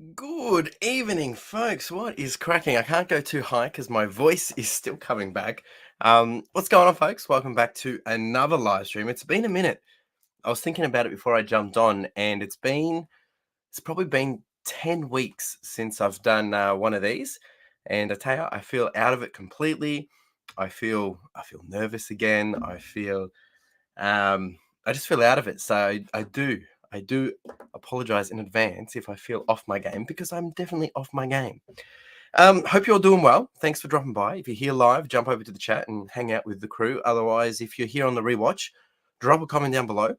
Good evening, folks. What is cracking? I can't go too high because my voice is still coming back. What's going on, folks? Welcome back to another live stream. It's been a minute. I was thinking about it before I jumped on, and it's probably been 10 weeks since I've done one of these. And I tell you, I feel out of it completely. I feel nervous again. Um, I just feel out of it. So I do apologize in advance if I feel off my game because I'm definitely off my game. Hope you're all doing well. Thanks for dropping by. If you're here live, jump over to the chat and hang out with the crew. Otherwise, if you're here on the rewatch, drop a comment down below.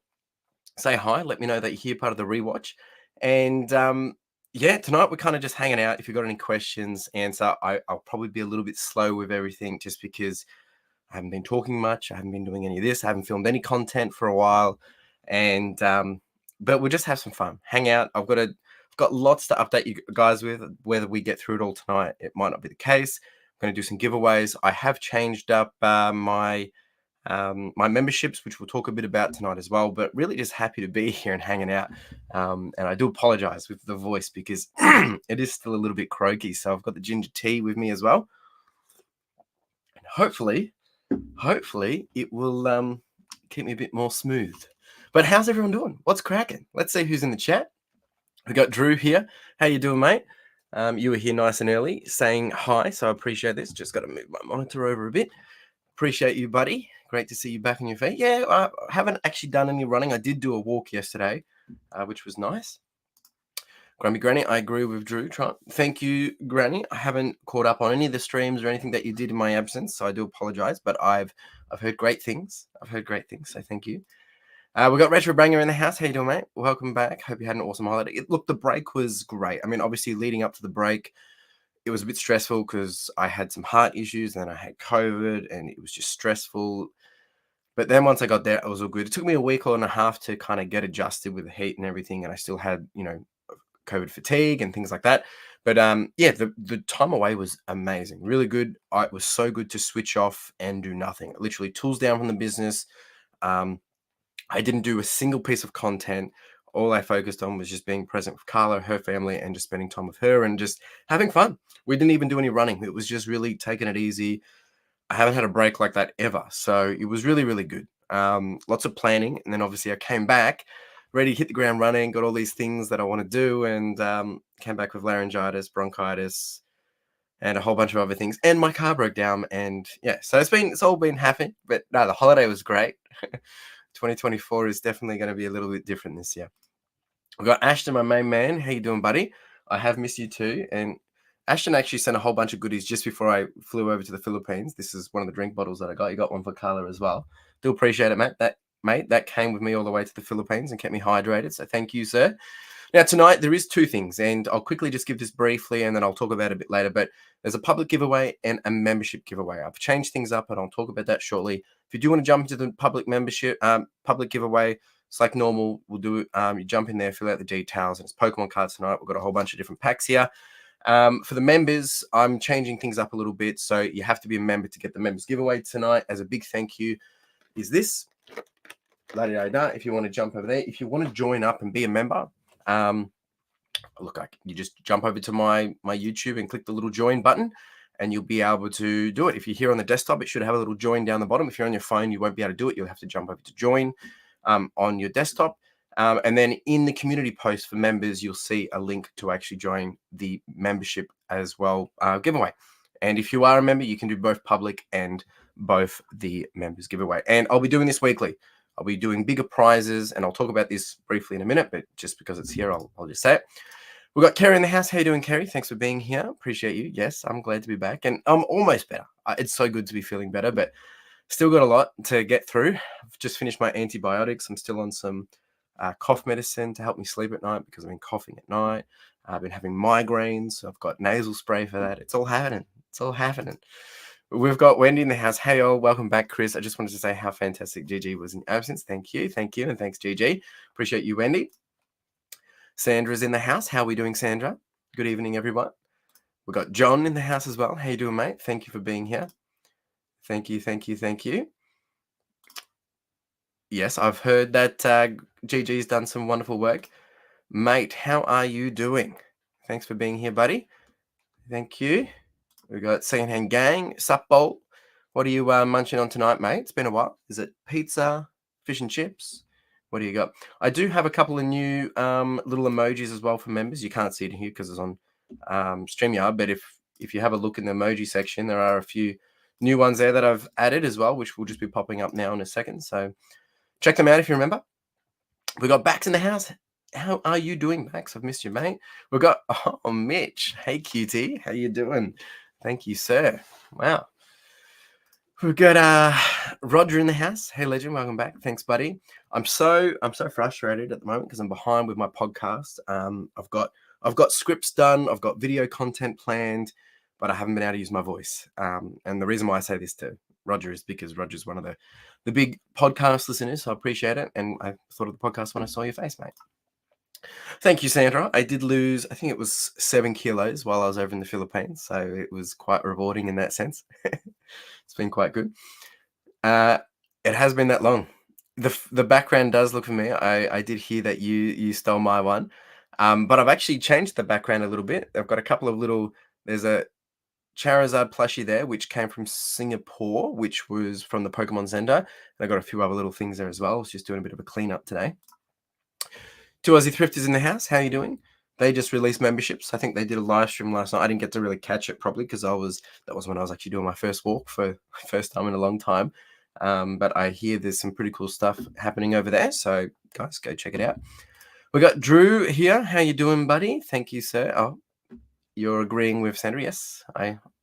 Say hi. Let me know that you're here part of the rewatch. And yeah, tonight we're kind of just hanging out. If you've got any questions, answer. I'll probably be a little bit slow with everything just because I haven't been talking much. I haven't been doing any of this. I haven't filmed any content for a while, and but we'll just have some fun, hang out. I've got lots to update you guys with. Whether we get through it all tonight, it might not be the case. I'm going to do some giveaways. I have changed up my memberships, which we'll talk a bit about tonight as well. But really, just happy to be here and hanging out. And I do apologize with the voice because it is still a little bit croaky. So I've got the ginger tea with me as well, and hopefully it will keep me a bit more smooth. But how's everyone doing? What's cracking? Let's see who's in the chat. We got Drew here. How you doing, mate? You were here nice and early saying hi, so I appreciate this. Just got to move my monitor over a bit. Appreciate you, buddy. Great to see you back on your feet. Yeah, I haven't actually done any running. I did do a walk yesterday, which was nice. Grumpy Granny, I agree with Drew. Thank you, Granny. I haven't caught up on any of the streams or anything that you did in my absence, so I do apologize. But I've heard great things. So thank you. We got Retro Banger in the house. How you doing, mate? Welcome back. Hope you had an awesome holiday. Look, the break was great. I mean, obviously, leading up to the break, it was a bit stressful because I had some heart issues, and then I had COVID, and it was just stressful. But then once I got there, it was all good. It took me a week and a half to kind of get adjusted with the heat and everything, and I still had, COVID fatigue and things like that. But yeah, the time away was amazing, really good. It was so good to switch off and do nothing. Literally, tools down from the business. I didn't do a single piece of content. All I focused on was just being present with Carla, her family, and just spending time with her and just having fun. We didn't even do any running. It was just really taking it easy. I haven't had a break like that ever. So it was really, really good. Lots of planning. And then obviously I came back ready to hit the ground running, got all these things that I want to do, and came back with laryngitis, bronchitis, and a whole bunch of other things. And my car broke down. And yeah, so it's all been happening. But no, the holiday was great. 2024 is definitely going to be a little bit different this year. We've got Ashton, my main man. How you doing, buddy? I have missed you too. And Ashton actually sent a whole bunch of goodies just before I flew over to the Philippines. This is one of the drink bottles that I got. You got one for Carla as well. Do appreciate it, mate. That came with me all the way to the Philippines and kept me hydrated. So thank you, sir. Now, tonight, there is two things, and I'll quickly just give this briefly, and then I'll talk about it a bit later, but there's a public giveaway and a membership giveaway. I've changed things up, and I'll talk about that shortly. If you do want to jump into the public membership, public giveaway, it's like normal. We'll do it. You jump in there, fill out the details, and it's Pokemon cards tonight. We've got a whole bunch of different packs here. For the members, I'm changing things up a little bit, so you have to be a member to get the members giveaway tonight. As a big thank you, is this. If you want to jump over there, if you want to join up and be a member, you just jump over to my YouTube and click the little join button, and you'll be able to do it. If you're here on the desktop, it should have a little join down the bottom. If you're on your phone, you won't be able to do it. You'll have to jump over to join on your desktop. And then in the community post for members, you'll see a link to actually join the membership as well giveaway. And if you are a member, you can do both public and both the members giveaway. And I'll be doing this weekly. I'll be doing bigger prizes, and I'll talk about this briefly in a minute, but just because it's here, I'll just say it. We've got Kerry in the house. How you doing, Kerry? Thanks for being here. Appreciate you. Yes, I'm glad to be back, and I'm almost better. It's so good to be feeling better, but still got a lot to get through. I've just finished my antibiotics. I'm still on some cough medicine to help me sleep at night because I've been coughing at night. I've been having migraines, so I've got nasal spray for that. It's all happening. We've got Wendy in the house. Hey, all. Welcome back, Chris. I just wanted to say how fantastic GG was in absence. Thank you. And thanks, GG. Appreciate you, Wendy. Sandra's in the house. How are we doing, Sandra? Good evening, everyone. We've got John in the house as well. How you doing, mate? Thank you for being here. Thank you. Yes, I've heard that GG's done some wonderful work. Mate, how are you doing? Thanks for being here, buddy. Thank you. We got Secondhand Gang, Sup Bolt. What are you munching on tonight, mate? It's been a while. Is it pizza, fish and chips? What do you got? I do have a couple of new little emojis as well for members. You can't see it here because it's on StreamYard, but if you have a look in the emoji section, there are a few new ones there that I've added as well, which will just be popping up now in a second. So check them out if you remember. We got Bax in the house. How are you doing, Max? I've missed you, mate. We've got Mitch. Hey, QT. How you doing? Thank you, sir. Wow. We've got Roger in the house. Hey, legend. Welcome back. Thanks, buddy. I'm so frustrated at the moment because I'm behind with my podcast. I've got scripts done. I've got video content planned, but I haven't been able to use my voice. And the reason why I say this to Roger is because Roger's one of the big podcast listeners. So I appreciate it. And I thought of the podcast when I saw your face, mate. Thank you, Sandra. I did lose, I think it was 7 kilos while I was over in the Philippines. So it was quite rewarding in that sense. It's been quite good. It has been that long. The background does look familiar. I did hear that you stole my one. But I've actually changed the background a little bit. I've got a couple of there's a Charizard plushie there, which came from Singapore, which was from the Pokemon Center. And I got a few other little things there as well. I was just doing a bit of a cleanup today. 2 Aussie Thrifters in the house. How are you doing? They just released memberships. I think they did a live stream last night. I didn't get to really catch it properly because that was when I was actually doing my first walk for first time in a long time. But I hear there's some pretty cool stuff happening over there. So guys, go check it out. We got Drew here. How you doing, buddy? Thank you, sir. Oh, you're agreeing with Sandra. Yes,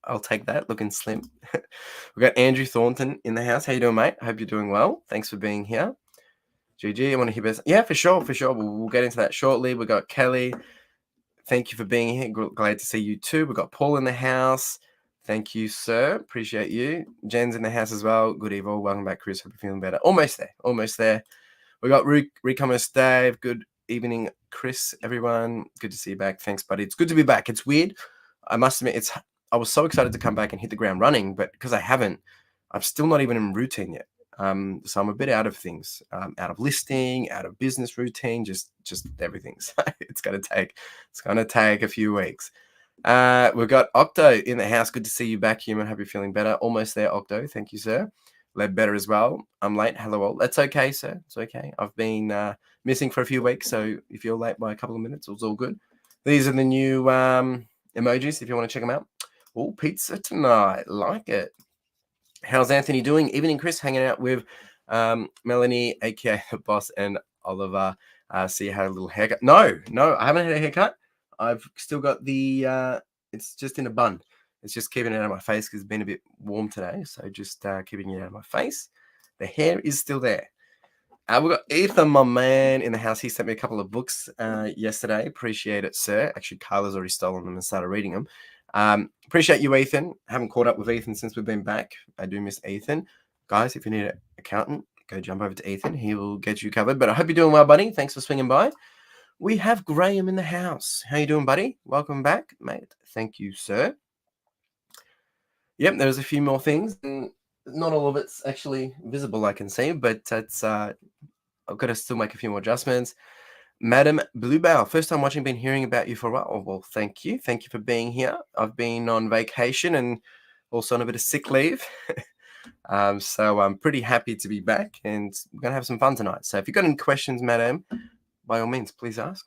I'll take that. Looking slim. We got Andrew Thornton in the house. How you doing, mate? I hope you're doing well. Thanks for being here. GG, I want to hear best. Yeah, for sure. We'll get into that shortly. We got Kelly. Thank you for being here. Glad to see you too. We got Paul in the house. Thank you, sir. Appreciate you. Jen's in the house as well. Good evening. Welcome back, Chris. Hope you're feeling better. Almost there. We got Recommerce Dave. Good evening, Chris, everyone. Good to see you back. Thanks, buddy. It's good to be back. It's weird. I must admit, I was so excited to come back and hit the ground running, but because I haven't, I'm still not even in routine yet. So I'm a bit out of things, out of listing, out of business routine, just everything. So it's going to take a few weeks. We've got Octo in the house. Good to see you back, human. Hope you're feeling better. Almost there, Octo. Thank you, sir. Led better as well. I'm late. Hello, all. That's okay, sir. It's okay. I've been missing for a few weeks, so if you're late by a couple of minutes, it's all good. These are the new emojis if you want to check them out. Oh, pizza tonight. Like it. How's Anthony doing? Evening, Chris, hanging out with Melanie, aka the boss, and Oliver. See you had a little haircut. No, I haven't had a haircut. I've still got the, it's just in a bun. It's just keeping it out of my face because it's been a bit warm today. So just keeping it out of my face. The hair is still there. We've got Ethan, my man, in the house. He sent me a couple of books yesterday. Appreciate it, sir. Actually, Carla's already stolen them and started reading them. Appreciate you, Ethan. Haven't caught up with Ethan since we've been back. I do miss Ethan. Guys, if you need an accountant, go jump over to Ethan. He will get you covered. But I hope you're doing well, buddy. Thanks for swinging by. We have Graham in the house. How you doing, buddy? Welcome back, mate. Thank you, sir. Yep, there's a few more things. Not all of it's actually visible, I can see, but it's I've got to still make a few more adjustments. Madam Bluebell, first time watching, been hearing about you for a while. Oh, well, thank you. Thank you for being here. I've been on vacation and also on a bit of sick leave. So I'm pretty happy to be back and we're going to have some fun tonight. So if you've got any questions, madam, by all means, please ask.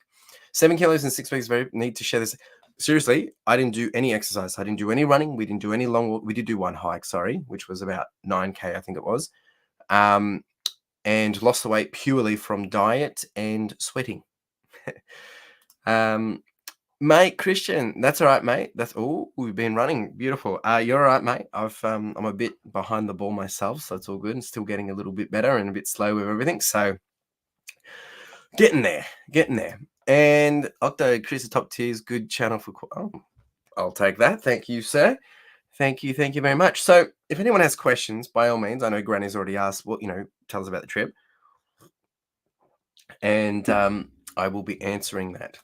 7 kilos in 6 weeks. Very need to share this. Seriously, I didn't do any exercise. I didn't do any running. We didn't do any long walk. We did do one hike, which was about 9K, I think it was. And lost the weight purely from diet and sweating. Mate, Christian, that's all right, mate. We've been running. Beautiful. You're all right, mate. I'm a bit behind the ball myself, so it's all good. And still getting a little bit better and a bit slow with everything. So getting there. And Octo, Chris, the top tiers, good channel for. I'll take that. Thank you, sir. Thank you very much. So if anyone has questions, by all means, I know Granny's already asked, tell us about the trip. And I will be answering that.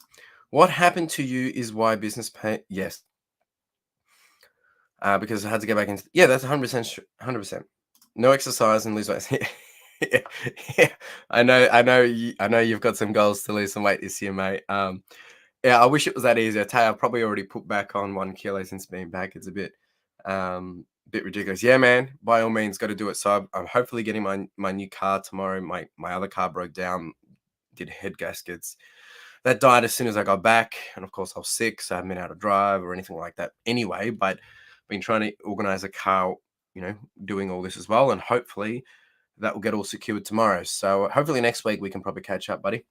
What happened to you is why business pay. Yes. Because I had to go back into. Yeah, that's 100%. 100%. No exercise and lose weight. Yeah. I know you've got some goals to lose some weight this year, mate. Yeah, I wish it was that easy. I tell you, I've probably already put back on 1 kilo since being back. It's a bit ridiculous. Yeah, man. By all means, got to do it. So I'm hopefully getting my new car tomorrow. My other car broke down, did head gaskets. That died as soon as I got back, and of course I was sick, so I haven't been able to drive or anything like that. Anyway, but been trying to organize a car, doing all this as well, and hopefully that will get all secured tomorrow. So hopefully next week we can probably catch up, buddy.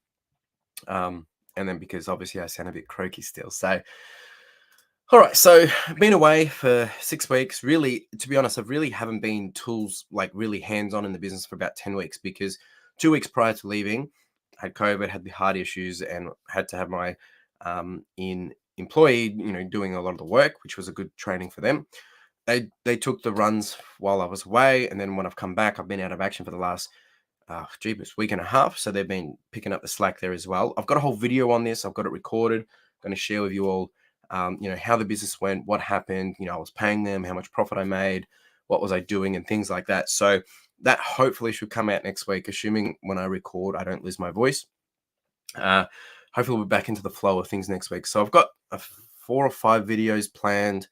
And then because obviously I sound a bit croaky still. So, all right. So been away for 6 weeks. Really, to be honest, I really haven't been tools like really hands on in the business for about 10 weeks because 2 weeks prior to leaving, I had COVID, had the heart issues, and had to have my in employee, doing a lot of the work, which was a good training for them. They took the runs while I was away, and then when I've come back, I've been out of action for the last jeepers, week and a half. So they've been picking up the slack there as well. I've got a whole video on this. I've got it recorded. I'm going to share with you all, how the business went, what happened. I was paying them, how much profit I made, what was I doing, and things like that. So that hopefully should come out next week, assuming when I record, I don't lose my voice. Hopefully we're back into the flow of things next week. So I've got 4 or 5 videos planned,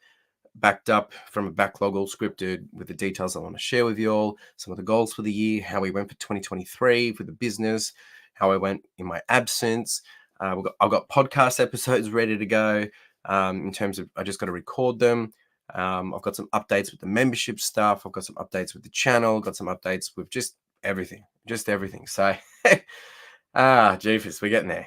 backed up from a backlog, all scripted with the details I want to share with you all, some of the goals for the year, how we went for 2023 for the business, how I went in my absence. I've got podcast episodes ready to go. In terms of, I just got to record them. I've got some updates with the membership stuff. I've got some updates with the channel. Got some updates with just everything. So, jeepers, we're getting there.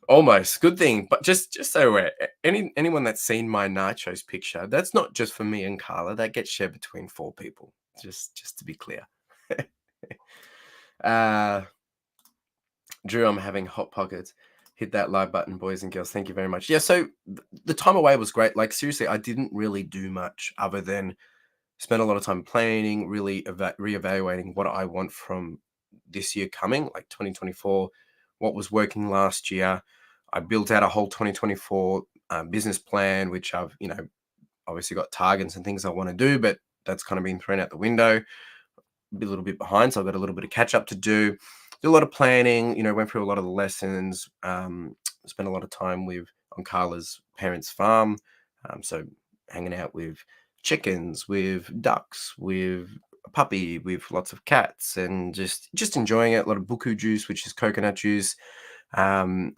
Almost. Good thing. But just so aware, anyone that's seen my nachos picture, that's not just for me and Carla. That gets shared between 4 people. Just to be clear. Drew, I'm having hot pockets. Hit that like button, boys and girls. Thank you very much. Yeah, so the time away was great. Like, seriously, I didn't really do much other than spend a lot of time planning, really reevaluating what I want from this year coming, like 2024, what was working last year. I built out a whole 2024 business plan, which I've, obviously got targets and things I want to do, but that's kind of been thrown out the window. A little bit behind, so I've got a little bit of catch up to do. Do a lot of planning, went through a lot of the lessons, spent a lot of time on Carla's parents' farm. So hanging out with chickens, with ducks, with a puppy, with lots of cats, and just enjoying it. A lot of buku juice, which is coconut juice,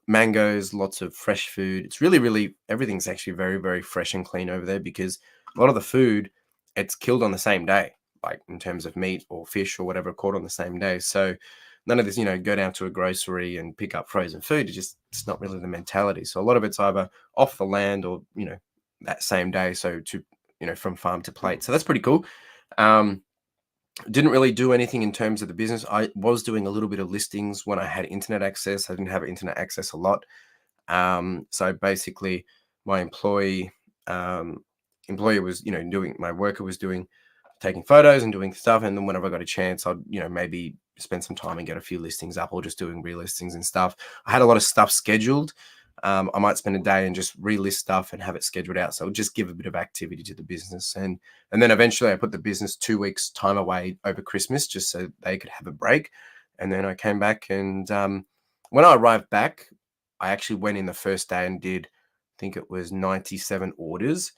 mangoes, lots of fresh food. It's really, everything's actually very, very fresh and clean over there because a lot of the food, it's killed on the same day, like in terms of meat or fish or whatever, caught on the same day. So none of this, go down to a grocery and pick up frozen food. It's not really the mentality. So a lot of it's either off the land or, that same day. So from farm to plate. So that's pretty cool. Didn't really do anything in terms of the business. I was doing a little bit of listings when I had internet access. I didn't have internet access a lot. So basically my employer was, my worker was taking photos and doing stuff. And then whenever I got a chance, I'd, maybe spend some time and get a few listings up or just doing relistings and stuff. I had a lot of stuff scheduled. I might spend a day and just relist stuff and have it scheduled out. So it would just give a bit of activity to the business. And then eventually I put the business 2 weeks time away over Christmas, just so they could have a break. And then I came back and when I arrived back, I actually went in the first day and did, I think it was 97 orders.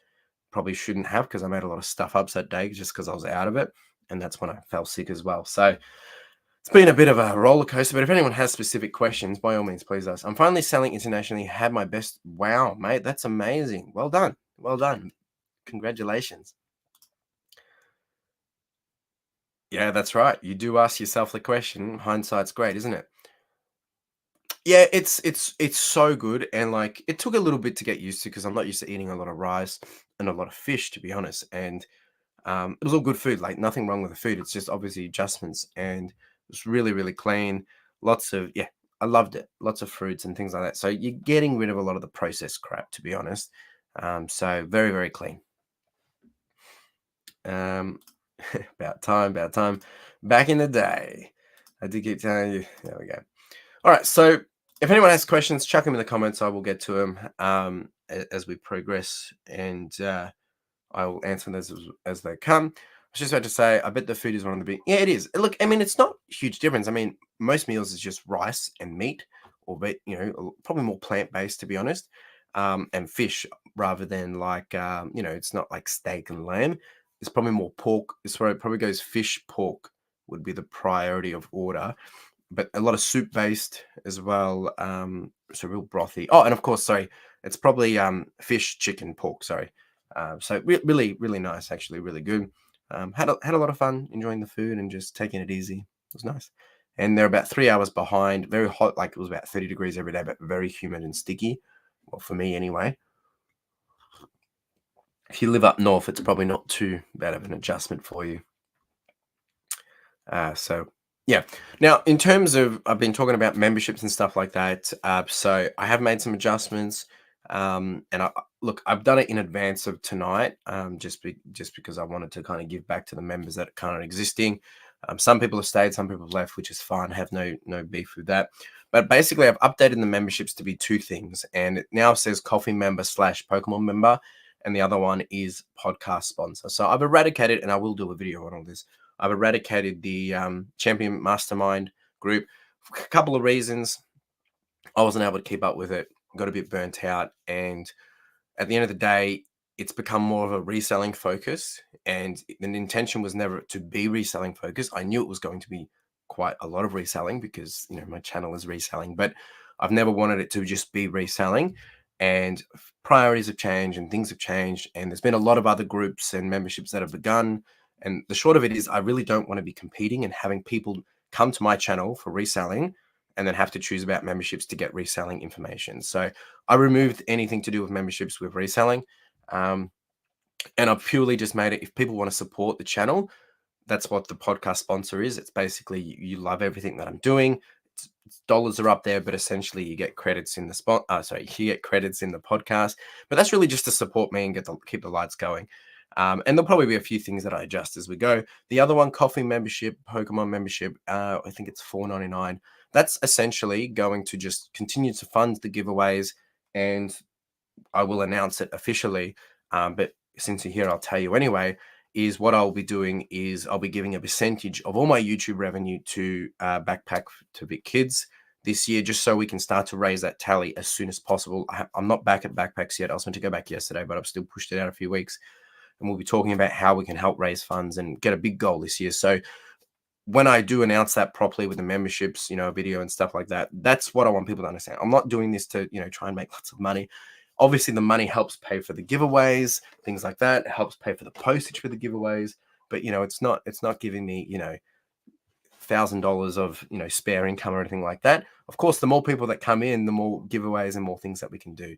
Probably shouldn't have because I made a lot of stuff up that day just because I was out of it. And that's when I fell sick as well. So it's been a bit of a roller coaster, but if anyone has specific questions, by all means, please ask. I'm finally selling internationally. Had my best. Wow, mate, that's amazing. Well done. Well done. Congratulations. Yeah, that's right. You do ask yourself the question. Hindsight's great, isn't it? Yeah, it's so good, and like it took a little bit to get used to because I'm not used to eating a lot of rice and a lot of fish, to be honest. And it was all good food, like nothing wrong with the food. It's just obviously adjustments, and it was really clean. Lots of I loved it. Lots of fruits and things like that. So you're getting rid of a lot of the processed crap, to be honest. So very clean. About time. Back in the day, I did keep telling you. There we go. All right. So if anyone has questions, chuck them in the comments. I will get to them as we progress, and I will answer those as they come. I was just about to say, I bet the food is one of the big. Yeah, it is. Look, I mean, it's not a huge difference. I mean, most meals is just rice and meat or probably more plant-based, to be honest, and fish rather than like, it's not like steak and lamb. It's probably more pork. It's where it probably goes fish, pork would be the priority of order, but a lot of soup based as well. So real brothy. Oh, and of course, sorry, it's probably fish, chicken, pork. Sorry. So really, really nice, actually, really good. Had a lot of fun enjoying the food and just taking it easy. It was nice. And they're about 3 hours behind. Very hot, like it was about 30 degrees every day, but very humid and sticky. Well, for me anyway. If you live up north, it's probably not too bad of an adjustment for you. So yeah. Now, in terms of, I've been talking about memberships and stuff like that. So I have made some adjustments. And look, I've done it in advance of tonight, just because I wanted to kind of give back to the members that are kind of existing. Some people have stayed, some people have left, which is fine. I have no beef with that. But basically, I've updated the memberships to be two things, and it now says coffee member / Pokemon member, and the other one is podcast sponsor. So I've eradicated, and I will do a video on all this. I've eradicated the Champion Mastermind group for a couple of reasons. I wasn't able to keep up with it, got a bit burnt out, and at the end of the day, it's become more of a reselling focus. And the intention was never to be reselling focused. I knew it was going to be quite a lot of reselling because my channel is reselling, but I've never wanted it to just be reselling. And priorities have changed and things have changed, and there's been a lot of other groups and memberships that have begun. And the short of it is, I really don't want to be competing and having people come to my channel for reselling and then have to choose about memberships to get reselling information. So I removed anything to do with memberships with reselling. And I've purely just made it, if people want to support the channel, that's what the podcast sponsor is. It's basically, you love everything that I'm doing. Dollars are up there, but essentially you get credits in the spot. You get credits in the podcast, but that's really just to support me and keep the lights going. And there'll probably be a few things that I adjust as we go. The other one, coffee membership, Pokemon membership, I think it's $4.99. That's essentially going to just continue to fund the giveaways, and I will announce it officially. But since you're here, I'll tell you anyway, is what I'll be doing is I'll be giving a percentage of all my YouTube revenue to Backpack to Big Kids this year, just so we can start to raise that tally as soon as possible. I'm not back at Backpacks yet. I was meant to go back yesterday, but I've still pushed it out a few weeks. And we'll be talking about how we can help raise funds and get a big goal this year. So when I do announce that properly with the memberships, a video and stuff like that, that's what I want people to understand. I'm not doing this to, try and make lots of money. Obviously, the money helps pay for the giveaways, things like that. It helps pay for the postage for the giveaways. But, it's not giving me, $1,000 of, spare income or anything like that. Of course, the more people that come in, the more giveaways and more things that we can do.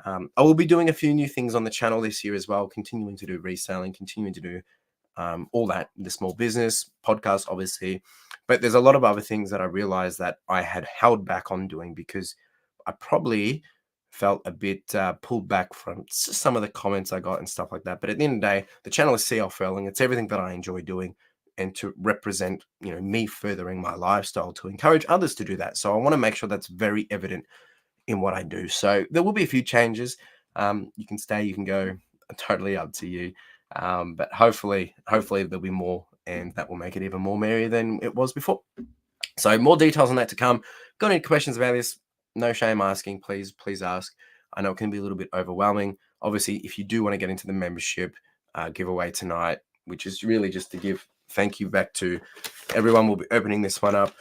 I will be doing a few new things on the channel this year as well, continuing to do reselling, continuing to do all that, the small business podcast, obviously. But there's a lot of other things that I realized that I had held back on doing because I probably felt a bit pulled back from some of the comments I got and stuff like that. But at the end of the day, the channel is CLFurlong. It's everything that I enjoy doing, and to represent, me furthering my lifestyle, to encourage others to do that. So I want to make sure that's very evident in what I do. So there will be a few changes. You can stay, you can go, totally up to you. But hopefully there'll be more, and that will make it even more merry than it was before. So more details on that to come. Got any questions about this? No shame asking. Please ask. I know it can be a little bit overwhelming. Obviously, if you do want to get into the membership giveaway tonight, which is really just to give thank you back to everyone, we'll be opening this one up.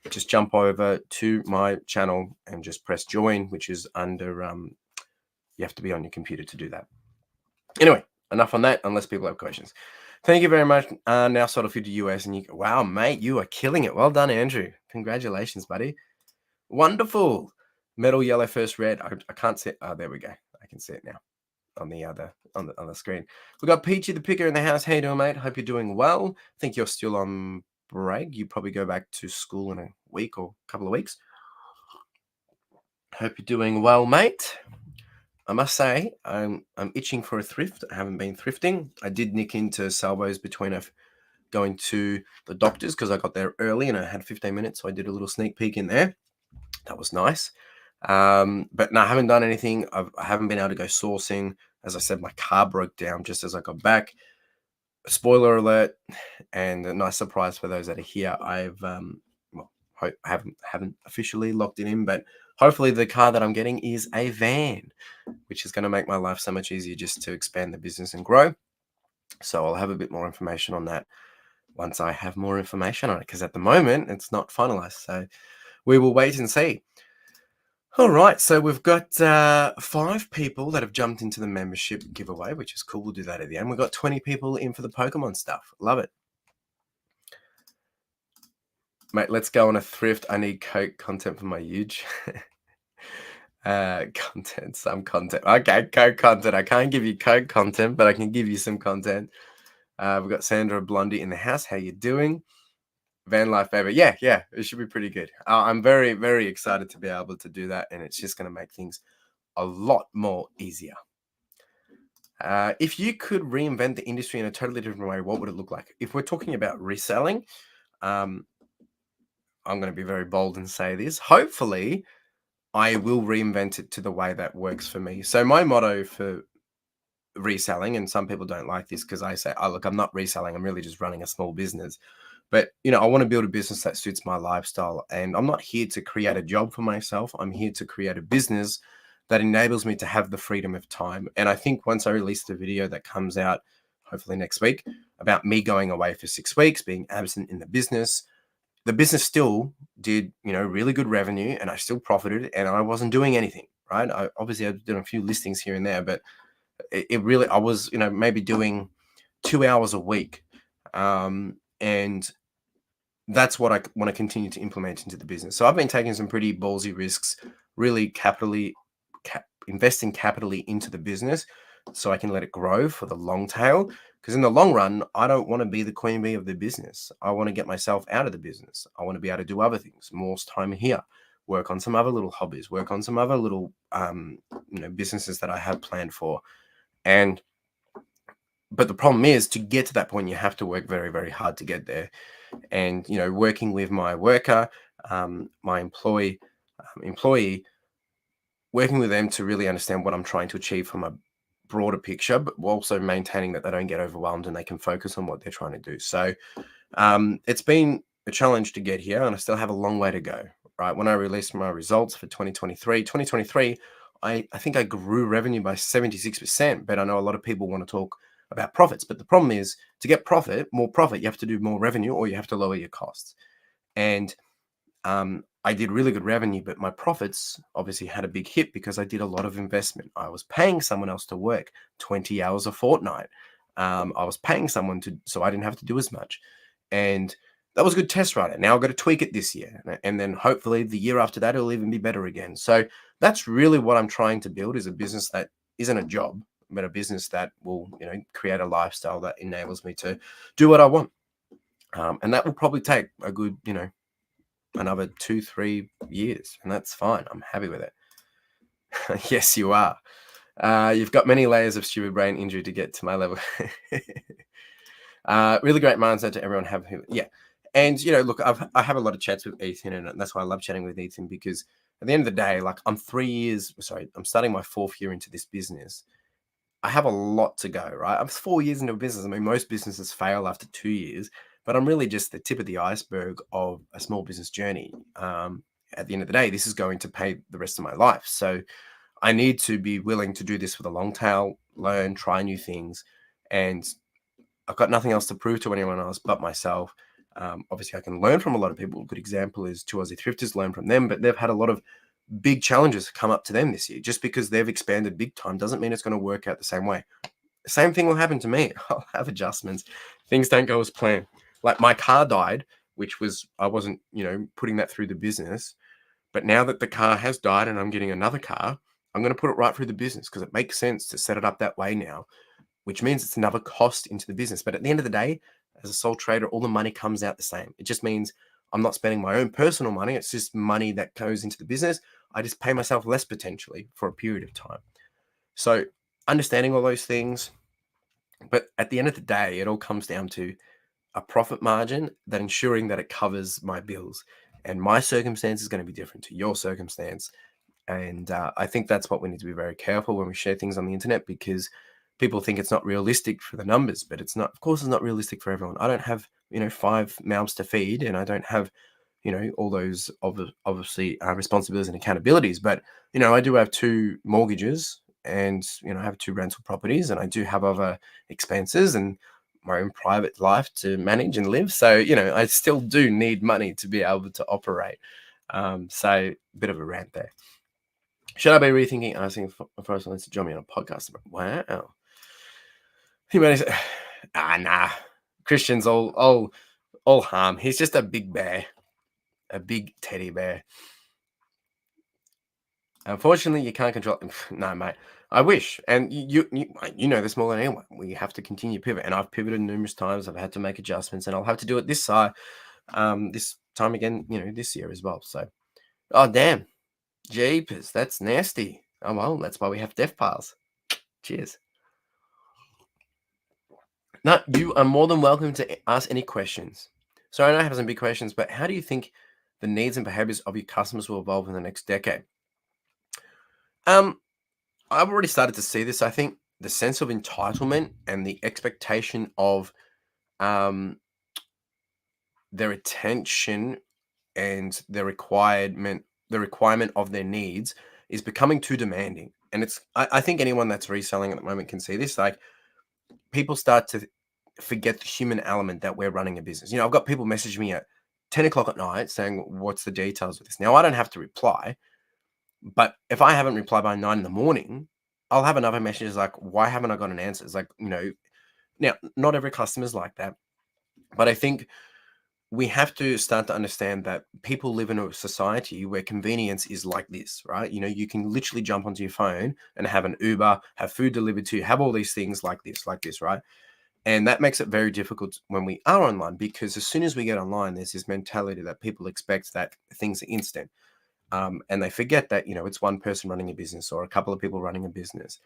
Just jump over to my channel and just press join, which is under, you have to be on your computer to do that. Anyway, enough on that, unless people have questions. Thank you very much. Now sort of to the US, and wow, mate, you are killing it. Well done, Andrew. Congratulations, buddy. Wonderful. Metal yellow first red. I can't see it. Oh, there we go. I can see it now on the on the screen. We've got Peachy the Picker in the house. How you doing, mate? Hope you're doing well. I think you're still on break. You probably go back to school in a week or a couple of weeks. Hope you're doing well, mate. I must say, I'm itching for a thrift. I haven't been thrifting. I did nick into Salvo's between going to the doctors because I got there early and I had 15 minutes, so I did a little sneak peek in there. That was nice. But no, I haven't done anything. I haven't been able to go sourcing. As I said, my car broke down just as I got back. Spoiler alert, and a nice surprise for those that are here. I haven't officially locked it in, but hopefully the car that I'm getting is a van, which is going to make my life so much easier just to expand the business and grow. So I'll have a bit more information on that once I have more information on it, because at the moment it's not finalized. So we will wait and see. All right, so we've got 5 people that have jumped into the membership giveaway, which is cool. We'll do that at the end. We've got 20 people in for the Pokemon stuff. Love it. Mate, let's go on a thrift. I need Coke content for my huge. Content, some content. Okay, Coke content. I can't give you Coke content, but I can give you some content. We've got Sandra Blondie in the house. How you doing? Van life, baby. Yeah, it should be pretty good. I'm very, very excited to be able to do that, and it's just going to make things a lot more easier. If you could reinvent the industry in a totally different way, what would it look like? If we're talking about reselling, I'm going to be very bold and say this. Hopefully, I will reinvent it to the way that works for me. So my motto for reselling, and some people don't like this because I say, oh, look, I'm not reselling. I'm really just running a small business. But, I want to build a business that suits my lifestyle. And I'm not here to create a job for myself. I'm here to create a business that enables me to have the freedom of time. And I think once I release the video that comes out, hopefully next week, about me going away for 6 weeks, being absent in the business still did, really good revenue, and I still profited, and I wasn't doing anything, right? Obviously I've done a few listings here and there, but it really, I was, maybe doing 2 hours a week. And that's what I want to continue to implement into the business. So I've been taking some pretty ballsy risks, really investing capitally into the business so I can let it grow for the long tail. Because in the long run, I don't want to be the queen bee of the business. I want to get myself out of the business. I want to be able to do other things, more time here, work on some other little hobbies, work on some other little, businesses that I have planned for. But the problem is, to get to that point, you have to work very, very hard to get there. And, working with my worker, my employee, working with them to really understand what I'm trying to achieve from a broader picture, but also maintaining that they don't get overwhelmed and they can focus on what they're trying to do. So it's been a challenge to get here, and I still have a long way to go. Right, when I released my results for 2023, I think I grew revenue by 76%. But I know a lot of people want to talk about profits, but the problem is, to get more profit, you have to do more revenue, or you have to lower your costs. And I did really good revenue, but my profits obviously had a big hit because I did a lot of investment. I was paying someone else to work 20 hours a fortnight. I was paying someone so I didn't have to do as much. And that was a good test run. Now I've got to tweak it this year. And then hopefully the year after that, it'll even be better again. So that's really what I'm trying to build, is a business that isn't a job, but a business that will, create a lifestyle that enables me to do what I want. And that will probably take a good, another 2-3 years, and that's fine. I'm happy with it. Yes, you are. You've got many layers of stupid brain injury to get to my level. Really great mindset to everyone have. Yeah. And, look, I have a lot of chats with Ethan, and that's why I love chatting with Ethan, because at the end of the day, like, I'm starting my 4th year into this business. I have a lot to go, right? I'm 4 years into a business. I mean, most businesses fail after 2 years, but I'm really just the tip of the iceberg of a small business journey. At the end of the day, this is going to pay the rest of my life. So I need to be willing to do this for the long tail, learn, try new things. And I've got nothing else to prove to anyone else but myself. Obviously, I can learn from a lot of people. A good example is 2 Aussie Thrifters, learn from them, but they've had a lot of big challenges come up to them this year. Just because they've expanded big time doesn't mean it's going to work out the same way. The same thing will happen to me. I'll have adjustments. Things don't go as planned. Like, my car died, which was, I wasn't, putting that through the business. But now that the car has died and I'm getting another car, I'm going to put it right through the business, because it makes sense to set it up that way now, which means it's another cost into the business. But at the end of the day, as a sole trader, all the money comes out the same. It just means I'm not spending my own personal money. It's just money that goes into the business. I just pay myself less potentially for a period of time. So understanding all those things. But at the end of the day, it all comes down to a profit margin, that ensuring that it covers my bills. And my circumstance is going to be different to your circumstance. And I think that's what we need to be very careful when we share things on the internet, because people think it's not realistic for the numbers, but it's not. Of course, it's not realistic for everyone. I don't have, 5 mouths to feed, and I don't have, all those obviously responsibilities and accountabilities. But, I do have 2 mortgages and, I have 2 rental properties, and I do have other expenses and my own private life to manage and live. So, I still do need money to be able to operate. So a bit of a rant there. Should I be rethinking asking a person to join me on a podcast? Wow. Humanity. Nah. Christian's all harm. He's just a big bear, a big teddy bear. Unfortunately, you can't control. No, mate. I wish, and you know this more than anyone. We have to continue pivot, and I've pivoted numerous times. I've had to make adjustments, and I'll have to do it this time again. This year as well. So, oh damn, jeepers, that's nasty. Oh well, that's why we have death piles. Cheers. No, you are more than welcome to ask any questions. So I know I have some big questions, but how do you think the needs and behaviors of your customers will evolve in the next decade? I've already started to see this. I think the sense of entitlement and the expectation of their attention and the requirement of their needs is becoming too demanding. And I think anyone that's reselling at the moment can see this. Like, people start to forget the human element that we're running a business. I've got people message me at 10 o'clock at night saying, what's the details of this? Now, I don't have to reply, but if I haven't replied by 9 in the morning, I'll have another message like, why haven't I got an answer? It's like, now, not every customer is like that, but I think we have to start to understand that people live in a society where convenience is like this, right? You can literally jump onto your phone and have an Uber, have food delivered to you, have all these things like this, right? And that makes it very difficult when we are online, because as soon as we get online, there's this mentality that people expect that things are instant. And they forget that, it's one person running a business or a couple of people running a business.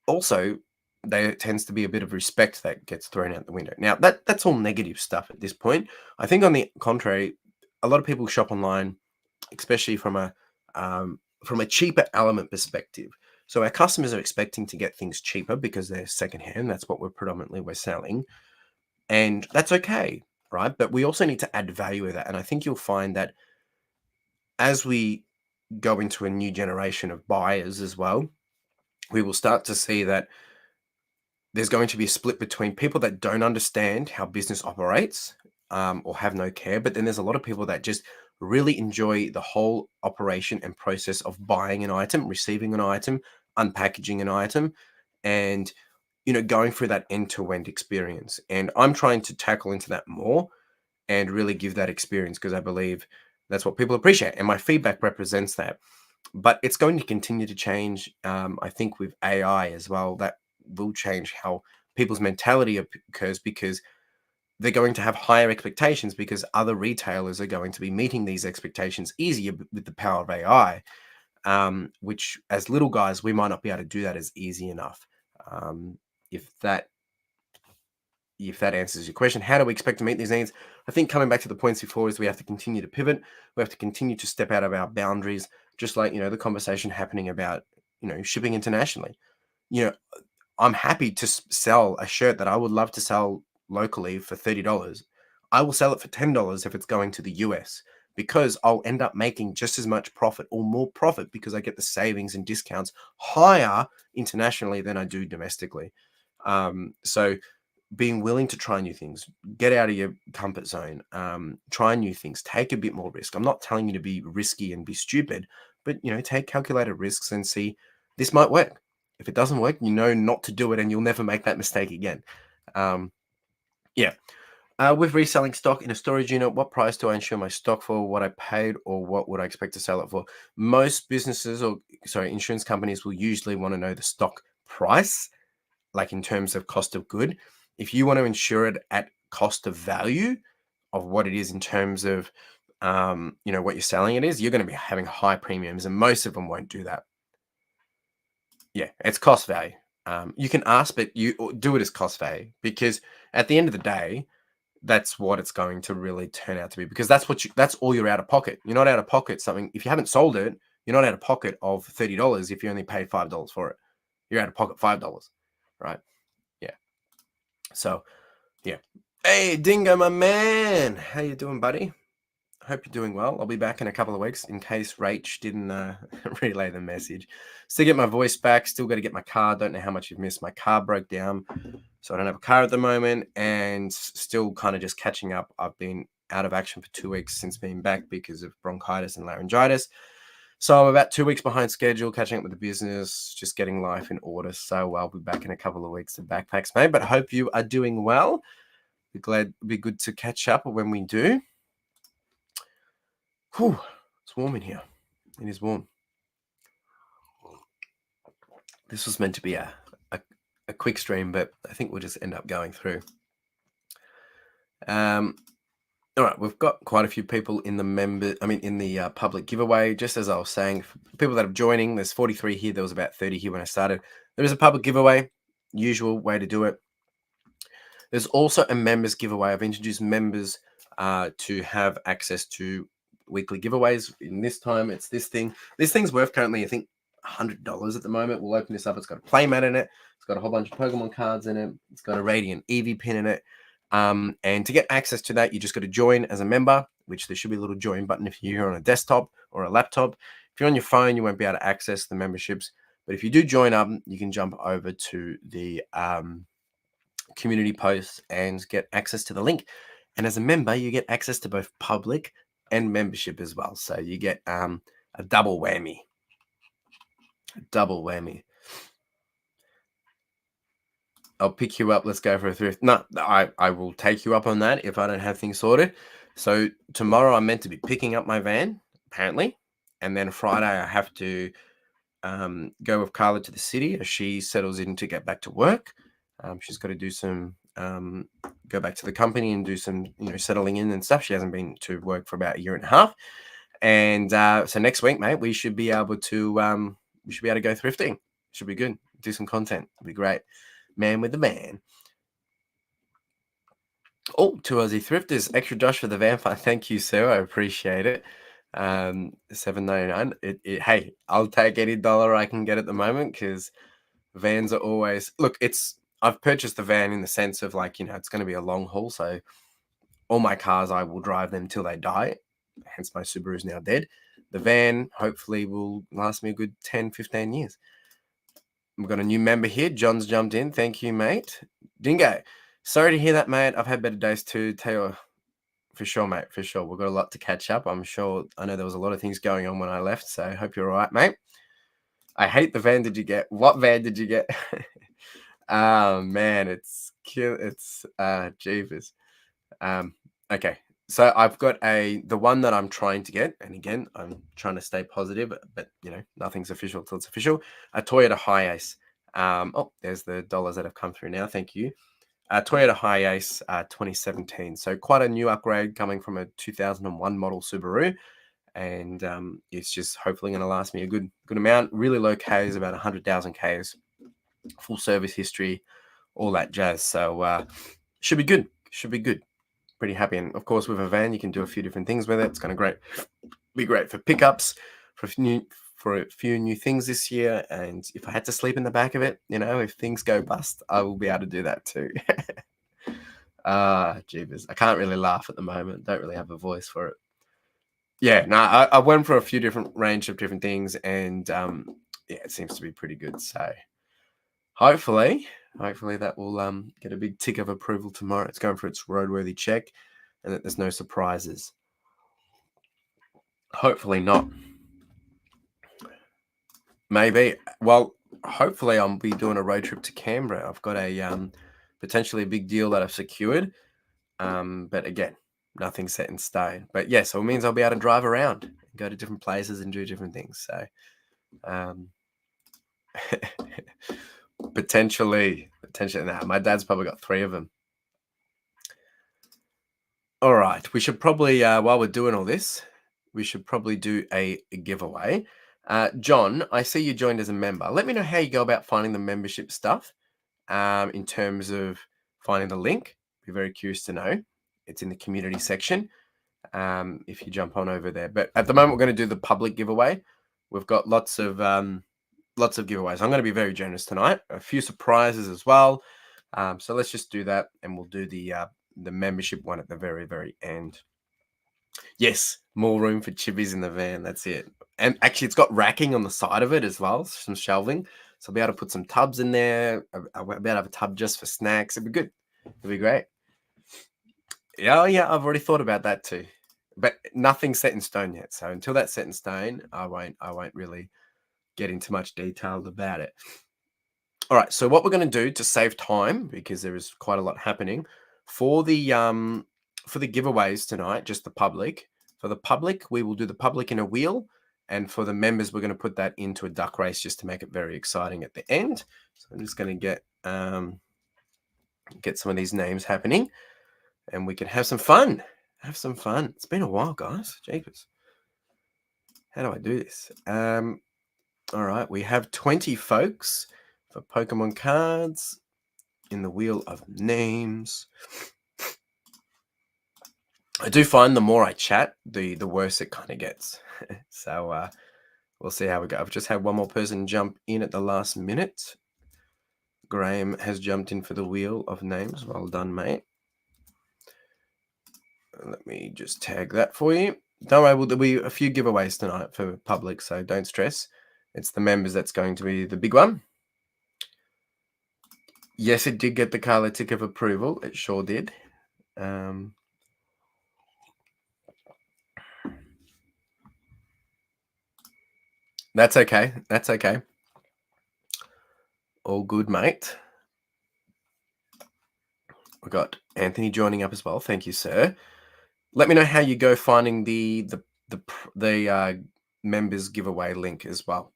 Also, there tends to be a bit of respect that gets thrown out the window. Now, that's all negative stuff at this point. I think on the contrary, a lot of people shop online, especially from a cheaper element perspective. So our customers are expecting to get things cheaper because they're secondhand. That's what we're selling. And that's okay, right? But we also need to add value with that. And I think you'll find that as we go into a new generation of buyers as well, we will start to see that there's going to be a split between people that don't understand how business operates, or have no care. But then there's a lot of people that just really enjoy the whole operation and process of buying an item, receiving an item, unpackaging an item, and going through that end-to-end experience. And I'm trying to tackle into that more and really give that experience, because I believe that's what people appreciate, and my feedback represents that. But it's going to continue to change. I think with AI as well, that will change how people's mentality occurs, because they're going to have higher expectations, because other retailers are going to be meeting these expectations easier with the power of AI, which as little guys, we might not be able to do that as easy enough. If that answers your question, how do we expect to meet these needs? I think coming back to the points before is we have to continue to pivot. We have to continue to step out of our boundaries, just like, the conversation happening about, shipping internationally. I'm happy to sell a shirt that I would love to sell locally for $30. I will sell it for $10 if it's going to the US, because I'll end up making just as much profit or more profit, because I get the savings and discounts higher internationally than I do domestically. So being willing to try new things, get out of your comfort zone, try new things, take a bit more risk. I'm not telling you to be risky and be stupid, but take calculated risks and see, this might work. If it doesn't work, not to do it, and you'll never make that mistake again. Yeah. With reselling stock in a storage unit, what price do I insure my stock for? What I paid, or what would I expect to sell it for? Most insurance companies will usually want to know the stock price, like in terms of cost of good. If you want to insure it at cost of value of what it is in terms of, what you're selling it is, you're going to be having high premiums, and most of them won't do that. Yeah, it's cost value. You can ask, but you do it as cost value, because at the end of the day, that's what it's going to really turn out to be, because that's all you're out of pocket. You're not out of pocket something. If you haven't sold it, you're not out of pocket of $30 if you only paid $5 for it. You're out of pocket $5, right? Yeah. So, yeah. Hey, Dingo, my man. How you doing, buddy? Hope you're doing well. I'll be back in a couple of weeks in case Rach didn't relay the message. Still get my voice back. Still got to get my car. Don't know how much you've missed. My car broke down, so I don't have a car at the moment, and still kind of just catching up. I've been out of action for 2 weeks since being back because of bronchitis and laryngitis. So I'm about 2 weeks behind schedule, catching up with the business, just getting life in order. So I'll be back in a couple of weeks to backpacks, mate. But I hope you are doing well. It'll be good to catch up when we do. Whew, it's warm in here. It is warm. This was meant to be a quick stream, but I think we'll just end up going through. All right, we've got quite a few people in the public giveaway. Just as I was saying, for people that are joining, there's 43 here. There was about 30 here when I started. There is a public giveaway, usual way to do it. There's also a members giveaway. I've introduced members to have access to weekly giveaways. In this time, it's this thing. This thing's worth currently, I think, $100 at the moment. We'll open this up. It's got a playmat in it. It's got a whole bunch of Pokemon cards in it. It's got a Radiant Eevee pin in it. And to get access to that, you just got to join as a member, which there should be a little join button if you're on a desktop or a laptop. If you're on your phone, you won't be able to access the memberships. But if you do join up, you can jump over to the community posts and get access to the link. And as a member, you get access to both public and membership as well. So you get a double whammy. Double whammy. I'll pick you up. Let's go for a thrift. No, I will take you up on that if I don't have things sorted. So tomorrow I'm meant to be picking up my van, apparently. And then Friday I have to go with Carla to the city as she settles in to get back to work. She's got to do some, go back to the company and do some, settling in and stuff. She hasn't been to work for about a year and a half. And so next week, mate, we should be able to go thrifting. Should be good. Do some content. It'll be great. Man with the van. Oh, 2 Aussie thrifters. Extra Josh for the vampire. Thank you, sir. I appreciate it. $7.99. Hey, I'll take any dollar I can get at the moment because vans are always I've purchased the van in the sense of it's going to be a long haul. So all my cars, I will drive them till they die. Hence my Subaru is now dead. The van hopefully will last me a good 10, 15 years. We've got a new member here. John's jumped in. Thank you, mate. Dingo. Sorry to hear that, mate. I've had better days too. Tell you, for sure, mate. For sure. We've got a lot to catch up. I know there was a lot of things going on when I left, so I hope you're all right, mate. I hate the van. Did you get? What van did you get? Oh, man. It's cute. It's jeepers. Okay. So I've got the one that I'm trying to get, and again, I'm trying to stay positive, but nothing's official till it's official. A Toyota Hiace. There's the dollars that have come through now. Thank you. Toyota Hiace 2017. So quite a new upgrade coming from a 2001 model Subaru, and it's just hopefully going to last me a good amount. Really low Ks, about 100,000 Ks. Full service history, all that jazz. So should be good. Should be good. Pretty happy. And of course, with a van, you can do a few different things with it. It's going to be great for pickups, for a few new things this year. And if I had to sleep in the back of it, if things go bust, I will be able to do that too. Jeebus. I can't really laugh at the moment. Don't really have a voice for it. Yeah, no, I went for a few different range of different things, and it seems to be pretty good. So hopefully that will get a big tick of approval tomorrow. It's going for its roadworthy check, and that there's no surprises. Hopefully not. Maybe. Well, hopefully I'll be doing a road trip to Canberra. I've got a potentially a big deal that I've secured. But again, nothing set in stone. But yeah, so it means I'll be able to drive around and go to different places and do different things. So potentially. Nah, my dad's probably got 3 of them. All right, we should probably, while we're doing all this, we should probably do a giveaway. John, I see you joined as a member. Let me know how you go about finding the membership stuff in terms of finding the link. Be very curious to know. It's in the community section if you jump on over there. But at the moment, we're going to do the public giveaway. We've got lots of giveaways. I'm going to be very generous tonight. A few surprises as well. So let's just do that, and we'll do the membership one at the very, very end. Yes, more room for chibbies in the van. That's it. And actually, it's got racking on the side of it as well, some shelving. So I'll be able to put some tubs in there. I'll be able to have a tub just for snacks. It'd be good. It'd be great. Yeah, oh, yeah. I've already thought about that too, but nothing's set in stone yet. So until that's set in stone, I won't really get into much detail about it. All right. So what we're going to do to save time, because there is quite a lot happening for the giveaways tonight, just the public. For the public, we will do the public in a wheel, and for the members, we're going to put that into a duck race just to make it very exciting at the end. So I'm just going to get some of these names happening, and we can have some fun. Have some fun. It's been a while, guys. Jeepers. How do I do this? All right, we have 20 folks for Pokemon cards in the wheel of names. I do find the more I chat, the worse it kind of gets. So we'll see how we go. I've just had one more person jump in at the last minute. Graham has jumped in for the wheel of names. Well done, mate. Let me just tag that for you. Don't worry, there'll be a few giveaways tonight for public, so don't stress. It's the members that's going to be the big one. Yes, it did get the colour tick of approval. It sure did. That's okay. That's okay. All good, mate. We've got Anthony joining up as well. Thank you, sir. Let me know how you go finding the members giveaway link as well.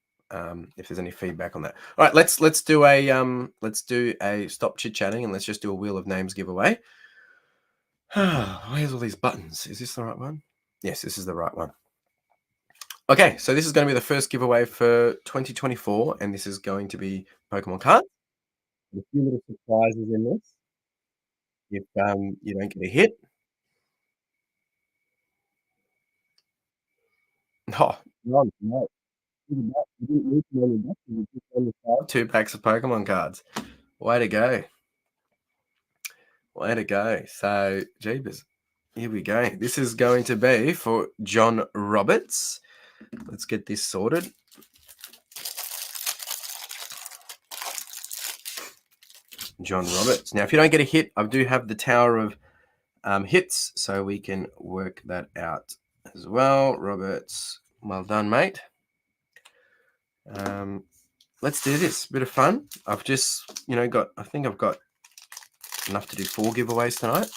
If there's any feedback on that. All right, let's do a stop chit chatting and let's just do a wheel of names giveaway. Where's all these buttons? Is this the right one? Yes, this is the right one. Okay, so this is going to be the first giveaway for 2024, and this is going to be Pokemon cards. A few little surprises in this. If you don't get a hit, oh no, no, you didn't need to learn your you just only five 2 packs of Pokemon cards. Way to go! Way to go! So, jeepers, here we go. This is going to be for John Roberts. Let's get this sorted. John Roberts. Now, if you don't get a hit, I do have the Tower of hits, so we can work that out as well. Roberts, well done, mate. Let's do this. Bit of fun. I've just, I think I've got enough to do 4 giveaways tonight.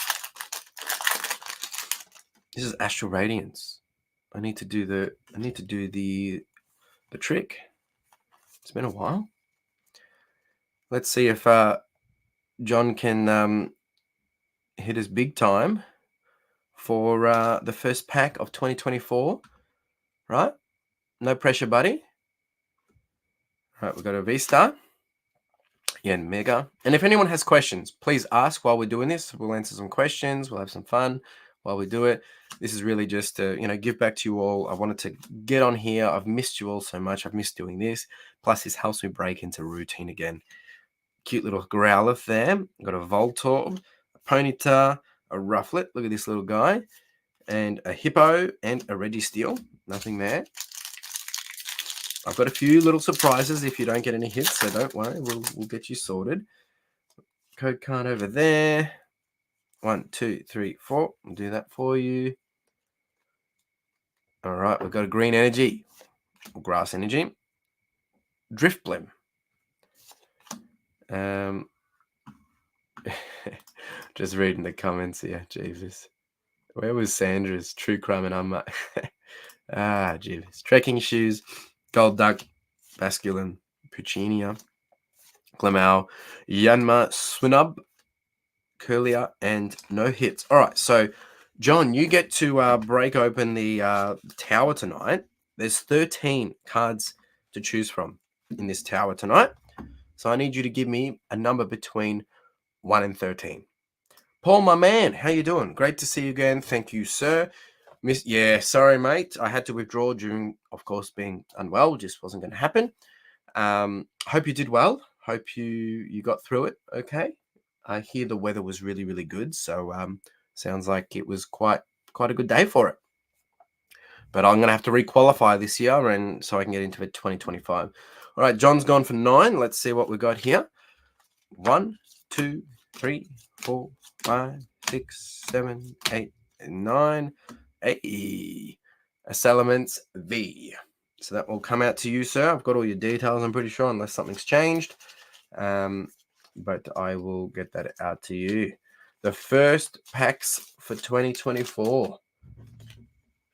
This is Astral Radiance. I need to do the trick. It's been a while. Let's see if John can hit us big time for the first pack of 2024. Right? No pressure, buddy. All right, we've got a V-Star. Yeah, and Mega. And if anyone has questions, please ask while we're doing this. We'll answer some questions. We'll have some fun while we do it. This is really just to, give back to you all. I wanted to get on here. I've missed you all so much. I've missed doing this. Plus, this helps me break into routine again. Cute little Growlithe there. I've got a Voltorb, a Ponyta, a Rufflet. Look at this little guy. And a Hippo and a Registeel. Nothing there. I've got a few little surprises if you don't get any hits, so don't worry. We'll get you sorted. Code card over there. 1, 2, 3, 4. I'll do that for you. All right, we've got a green energy, grass energy, drift blim. Just reading the comments here. Jesus, where was Sandra's True Crime and Unma? Jesus, trekking shoes, gold duck, basculin, Puccinia, Glamau, Yanma, Swinub, Curlier, and no hits. All right, so John, you get to break open the tower tonight. There's 13 cards to choose from in this tower tonight. So I need you to give me a number between 1 and 13. Paul, my man, how you doing? Great to see you again. Thank you, sir. Sorry, mate. I had to withdraw during, of course, being unwell. Just wasn't going to happen. Hope you did well. Hope you got through it okay. I hear the weather was really, really good. So sounds like it was quite a good day for it. but I'm going to have to requalify this year, and so I can get into it 2025. All right, John's gone for 9. Let's see what we got here. 1, 2, 3, 4, 5, 6, 7, 8, and 9. A Elements V. So that will come out to you, sir. I've got all your details, I'm pretty sure, unless something's changed. But I will get that out to you. The first packs for 2024.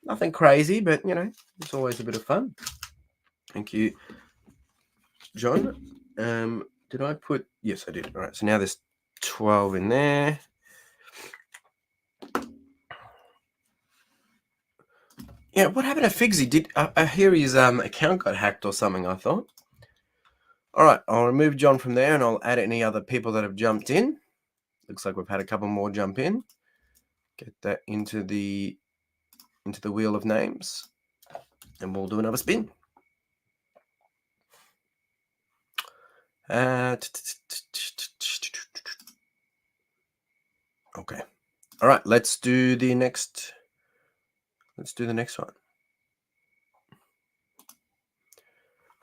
Nothing crazy, but, you know, it's always a bit of fun. Thank you, John. Did I put... Yes, I did. All right, so now there's 12 in there. Yeah, what happened to Figsy? Did I hear his account got hacked or something, I thought. All right, I'll remove John from there, and I'll add any other people that have jumped in. Looks like we've had a couple more jump in. Get that into the wheel of names, and we'll do another spin. Okay. All right, let's do the next. Let's do the next one.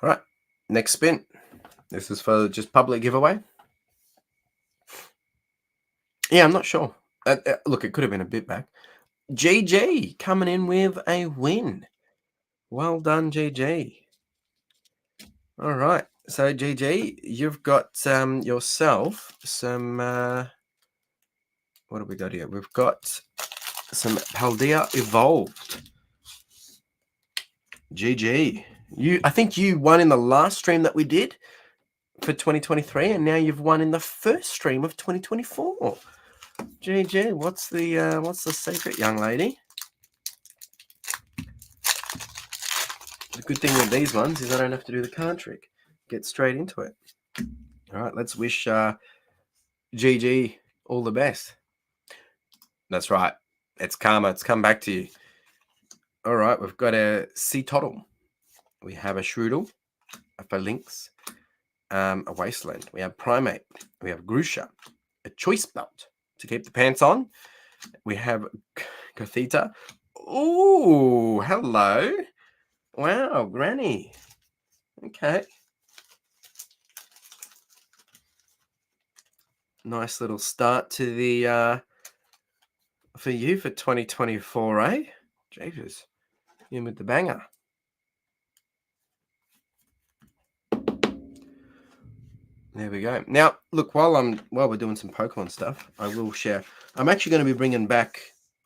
All right, next spin. This is for just public giveaway. Yeah, I'm not sure. Look, it could have been a bit back. GG coming in with a win. Well done, GG. All right, so GG, you've got yourself some. What have we got here? We've got some Paldea Evolved. GG. I think you won in the last stream that we did for 2023, and now you've won in the first stream of 2024. GG. What's the secret, young lady? The good thing with these ones is I don't have to do the card trick. Get straight into it. All right, let's wish GG all the best. That's right. It's karma. It's come back to you. All right, we've got a Sea Toddle. We have a Shroodle, a Phalanx, a Wasteland. We have Primate. We have Grusha, a Choice Belt to keep the pants on. We have Catheta. Ooh, hello. Wow, Granny. Okay. Nice little start to the for you for 2024, eh? Jeepers. In with the banger. There we go. Now, look, while we're doing some Pokemon stuff, I will share. I'm actually going to be bringing back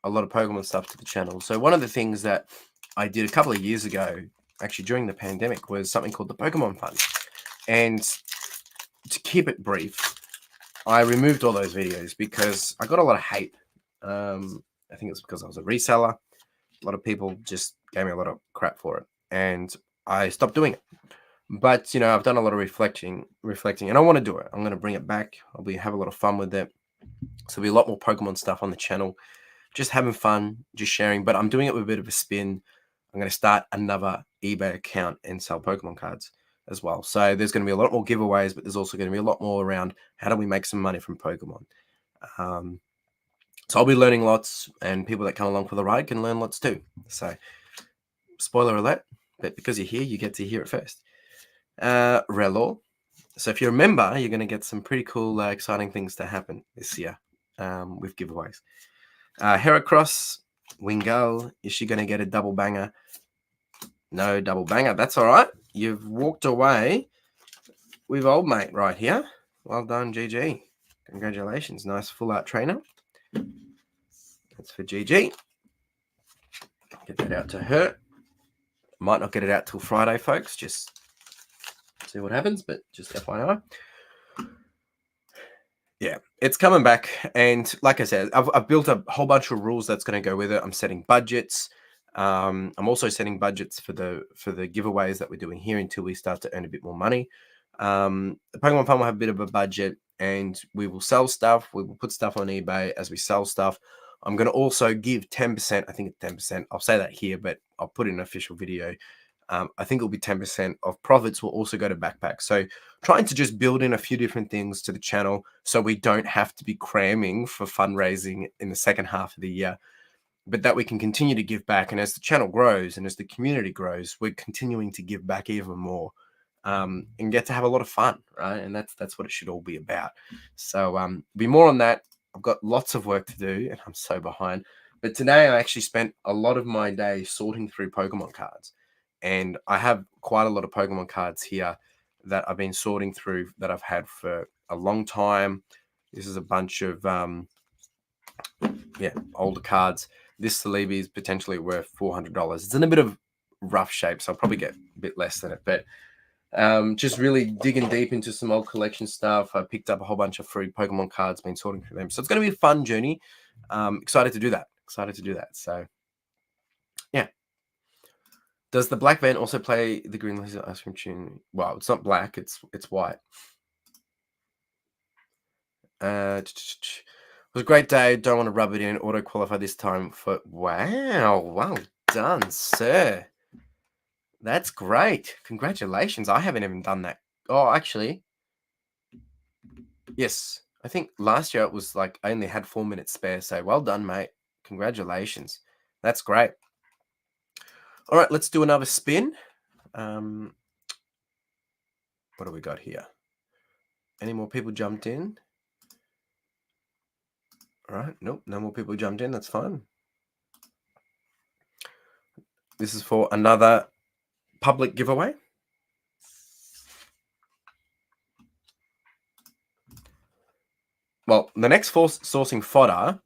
a lot of Pokemon stuff to the channel. So one of the things that I did a couple of years ago, actually during the pandemic, was something called the Pokemon Fund. And to keep it brief, I removed all those videos because I got a lot of hate. I think it's because I was a reseller. A lot of people just gave me a lot of crap for it, and I stopped doing it. But, you know, I've done a lot of reflecting, and I want to do it. I'm going to bring it back. Have a lot of fun with it. So there'll be a lot more Pokemon stuff on the channel. Just having fun, just sharing. But I'm doing it with a bit of a spin. I'm going to start another eBay account and sell Pokemon cards as well. So there's going to be a lot more giveaways, but there's also going to be a lot more around how do we make some money from Pokemon. So I'll be learning lots, and people that come along for the ride can learn lots too. So spoiler alert, but because you're here, you get to hear it first. Relo. So if you're a member, you're going to get some pretty cool, exciting things to happen this year with giveaways. Heracross, Wingull. Is she going to get a double banger? No double banger. That's all right. You've walked away with old mate right here. Well done, GG. Congratulations. Nice full art trainer. That's for GG. Get that out to her. Might not get it out till Friday, folks. Just see what happens, but just FYI. Yeah, it's coming back. And like I said, I've built a whole bunch of rules that's going to go with it. I'm setting budgets. I'm also setting budgets for the giveaways that we're doing here until we start to earn a bit more money. The Pokemon Fund will have a bit of a budget, and we will sell stuff. We will put stuff on eBay as we sell stuff. I'm going to also give 10%. I think it's 10%. I'll say that here, but I'll put it in an official video. I think it'll be 10% of profits will also go to backpacks. So trying to just build in a few different things to the channel so we don't have to be cramming for fundraising in the second half of the year. but that we can continue to give back. And as the channel grows and as the community grows, we're continuing to give back even more, and get to have a lot of fun, right? And that's what it should all be about. So be more on that. I've got lots of work to do, and I'm so behind. But today I actually spent a lot of my day sorting through Pokemon cards, and I have quite a lot of Pokemon cards here that I've been sorting through that I've had for a long time. This is a bunch of older cards. This Celebi is potentially worth $400. It's in a bit of rough shape, so I'll probably get a bit less than it. But just really digging deep into some old collection stuff. I picked up a whole bunch of free Pokemon cards, been sorting through them. So it's going to be a fun journey. Excited to do that. So yeah. Does the black van also play the Green Lizard Ice Cream tune? Well, it's not black. It's white. It was a great day. Don't want to rub it in. Auto qualify this time for. Wow. Well done, sir. That's great. Congratulations. I haven't even done that. Oh, actually, yes. I think last year it was like I only had 4 minutes spare. So well done, mate. Congratulations. That's great. All right, let's do another spin. What do we got here? Any more people jumped in? All right. Nope. No more people jumped in. That's fine. This is for another public giveaway. Well, the next sourcing fodder,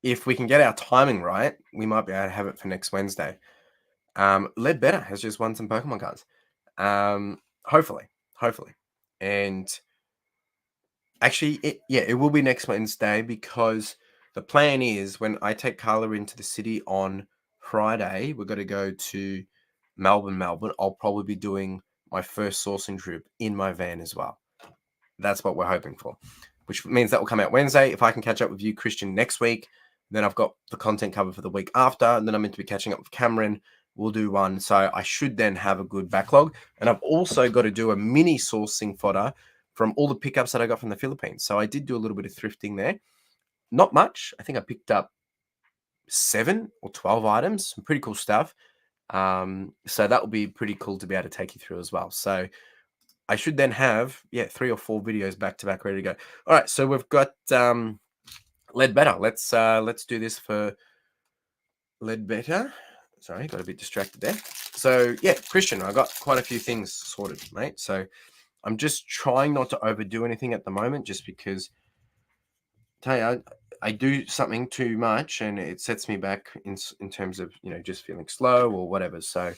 if we can get our timing right, we might be able to have it for next Wednesday. Ledbetter has just won some Pokemon cards. Hopefully. And actually, it will be next Wednesday, because the plan is when I take Carla into the city on Friday, we're going to go to Melbourne. I'll probably be doing my first sourcing trip in my van as well. That's what we're hoping for, which means that will come out Wednesday. If I can catch up with you, Christian, next week, then I've got the content covered for the week after, and then I'm meant to be catching up with Cameron. We'll do one. So I should then have a good backlog. And I've also got to do a mini sourcing fodder from all the pickups that I got from the Philippines. So I did do a little bit of thrifting there. Not much. I think I picked up 7 or 12 items, some pretty cool stuff. So that will be pretty cool to be able to take you through as well. So I should then have 3 or 4 videos back to back ready to go. All right, so we've got Ledbetter. Let's do this for Ledbetter. Sorry, got a bit distracted there. So yeah, Christian, I got quite a few things sorted, mate. So I'm just trying not to overdo anything at the moment, just because I do something too much and it sets me back in terms of just feeling slow or whatever. So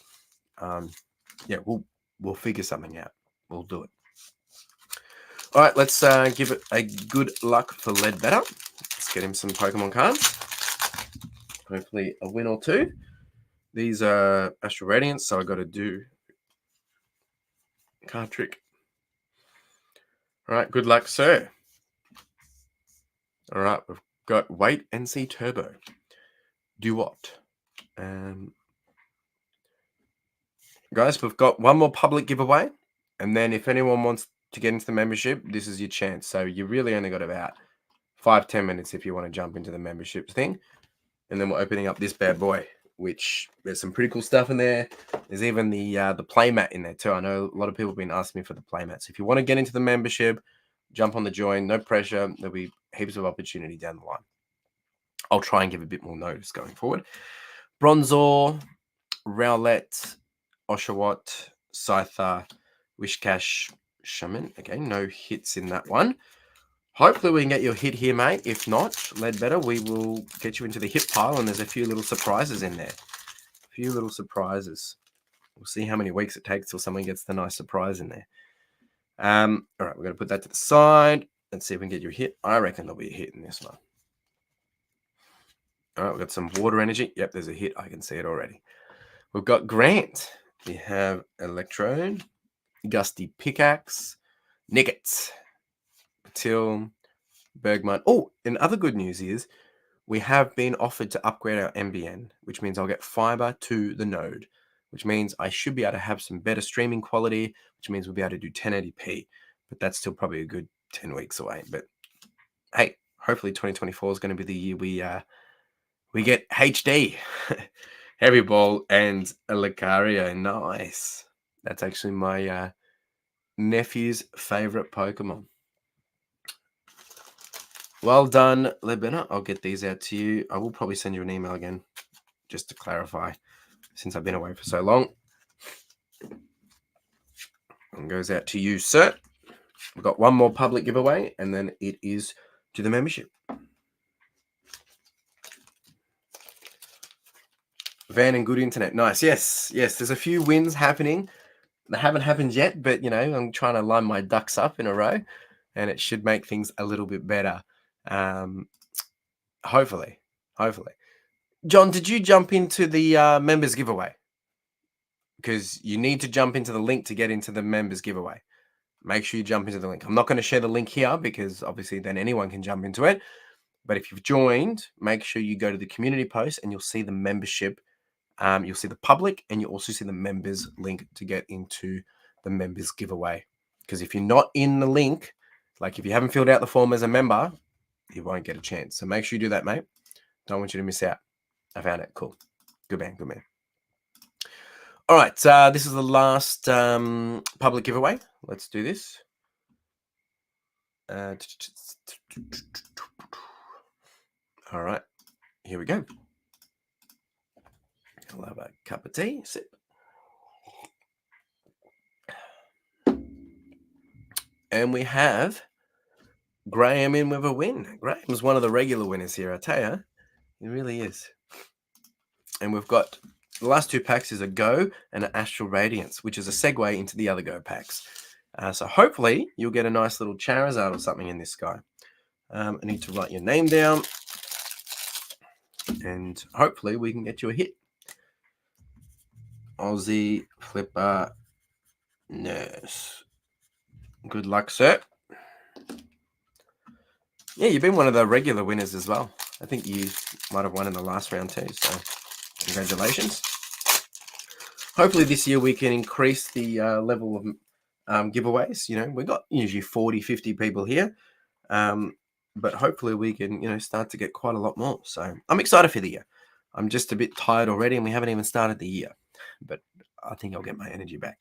we'll figure something out. We'll do it. All right, let's give it a good luck for Ledbetter. Let's get him some Pokemon cards. Hopefully a win or two. These are Astral Radiance, so I got to do card trick. All right, good luck, sir. All right, we've got Wait and See Turbo. Do what? Guys, we've got one more public giveaway, and then if anyone wants to get into the membership, this is your chance. So you really only got about 5-10 minutes if you want to jump into the membership thing. And then we're opening up this bad boy, which there's some pretty cool stuff in there. There's even the playmat in there too. I know a lot of people have been asking me for the playmat. So if you want to get into the membership, jump on the join. No pressure. There'll be heaps of opportunity down the line. I'll try and give a bit more notice going forward. Bronzor, Rowlet, Oshawott, Scyther, Wishcash, Shaman. Okay, no hits in that one. Hopefully we can get your hit here, mate. If not, Ledbetter, we will get you into the hit pile, and there's a few little surprises in there. A few little surprises. We'll see how many weeks it takes till someone gets the nice surprise in there. All right, we're going to put that to the side and see if we can get your hit. I reckon there'll be a hit in this one. All right, we've got some water energy. Yep, there's a hit. I can see it already. We've got Grant. We have Electrode, Gusty Pickaxe, Nickets, Patil, Bergman. Oh, and other good news is we have been offered to upgrade our MBN, which means I'll get fiber to the node, which means I should be able to have some better streaming quality, which means we'll be able to do 1080p, but that's still probably a good 10 weeks away. But hey, hopefully 2024 is going to be the year we We get HD, Heavy Ball, and a Lucario. Nice. That's actually my nephew's favorite Pokemon. Well done, Lebena. I'll get these out to you. I will probably send you an email again, just to clarify, since I've been away for so long. And goes out to you, sir. We've got one more public giveaway, and then it is to the membership. Van and good internet. Nice. Yes. There's a few wins happening. They haven't happened yet, but, I'm trying to line my ducks up in a row, and it should make things a little bit better. Hopefully. John, did you jump into the members giveaway? Because you need to jump into the link to get into the members giveaway. Make sure you jump into the link. I'm not going to share the link here because obviously then anyone can jump into it. But if you've joined, make sure you go to the community post and you'll see the membership. You'll see the public and you'll also see the members link to get into the members giveaway. Because if you're not in the link, like if you haven't filled out the form as a member, you won't get a chance. So make sure you do that, mate. Don't want you to miss out. I found it. Cool. Good man. All right. This is the last public giveaway. Let's do this. All right. Here we go. I'll have a cup of tea. Sip. And we have Graham in with a win. Graham's one of the regular winners here, I tell you. He really is. And we've got the last two packs is a Go and an Astral Radiance, which is a segue into the other Go packs. So hopefully you'll get a nice little Charizard or something in this guy. I need to write your name down. And hopefully we can get you a hit. Aussie Flipper Nurse. Good luck, sir. Yeah, you've been one of the regular winners as well. I think you might have won in the last round too, so congratulations. Hopefully this year we can increase the level of giveaways. We've got usually 40, 50 people here, but hopefully we can, start to get quite a lot more. So I'm excited for the year. I'm just a bit tired already, and we haven't even started the year, but I think I'll get my energy back.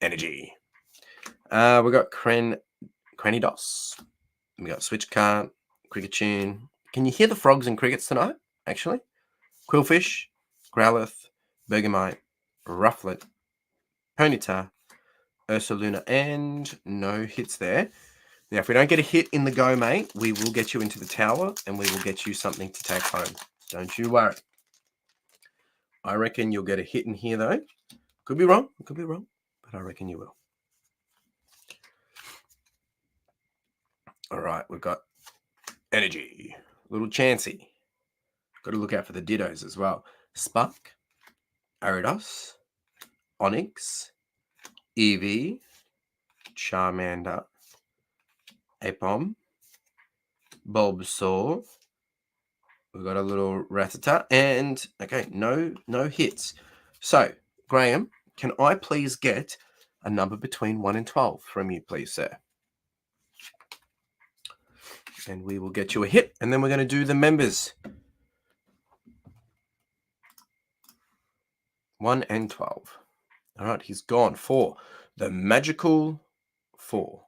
We've got Cranidos. We got Switchcart, Cricketune. Can you hear the frogs and crickets tonight, actually? Quillfish, Growlithe, Bergamite, Rufflet, Ponyta, Ursaluna, and no hits there. Now, if we don't get a hit in the Go, mate, we will get you into the tower and we will get you something to take home. Don't you worry. I reckon you'll get a hit in here, though. Could be wrong, but I reckon you will. All right, we've got Energy, Little Chansey. Got to look out for the Dittos as well. Spark, Aridos, Onyx, Eevee, Charmander, Apom, Bulbasaur. We've got a little Rattata, and okay, no hits. So, Graham, can I please get a number between 1 and 12 from you, please, sir? And we will get you a hit, and then we're going to do the members. 1 and 12. All right, he's gone for the magical 4.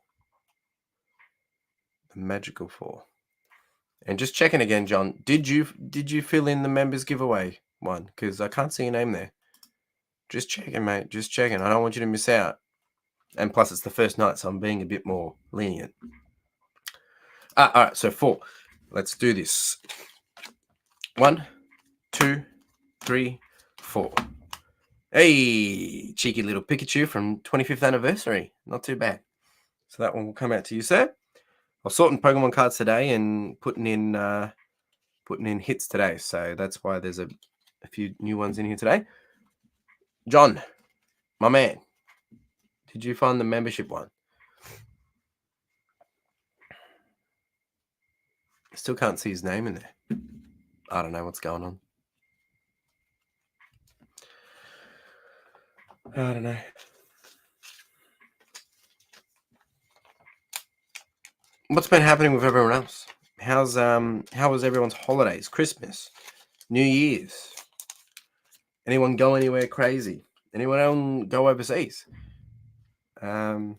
The magical 4. And just checking again, John, did you fill in the members giveaway one? Because I can't see your name there. Just checking, mate. Just checking. I don't want you to miss out. And plus, it's the first night, so I'm being a bit more lenient. All right, so 4. Let's do this. 1, 2, 3, 4. Hey, cheeky little Pikachu from 25th anniversary. Not too bad. So that one will come out to you, sir. I was sorting Pokemon cards today and putting in hits today. So that's why there's a few new ones in here today. John, my man, did you find the membership one? I still can't see his name in there. I don't know what's going on. I don't know. What's been happening with everyone else? How was everyone's holidays, Christmas? New Year's. Anyone go anywhere crazy? Anyone go overseas? I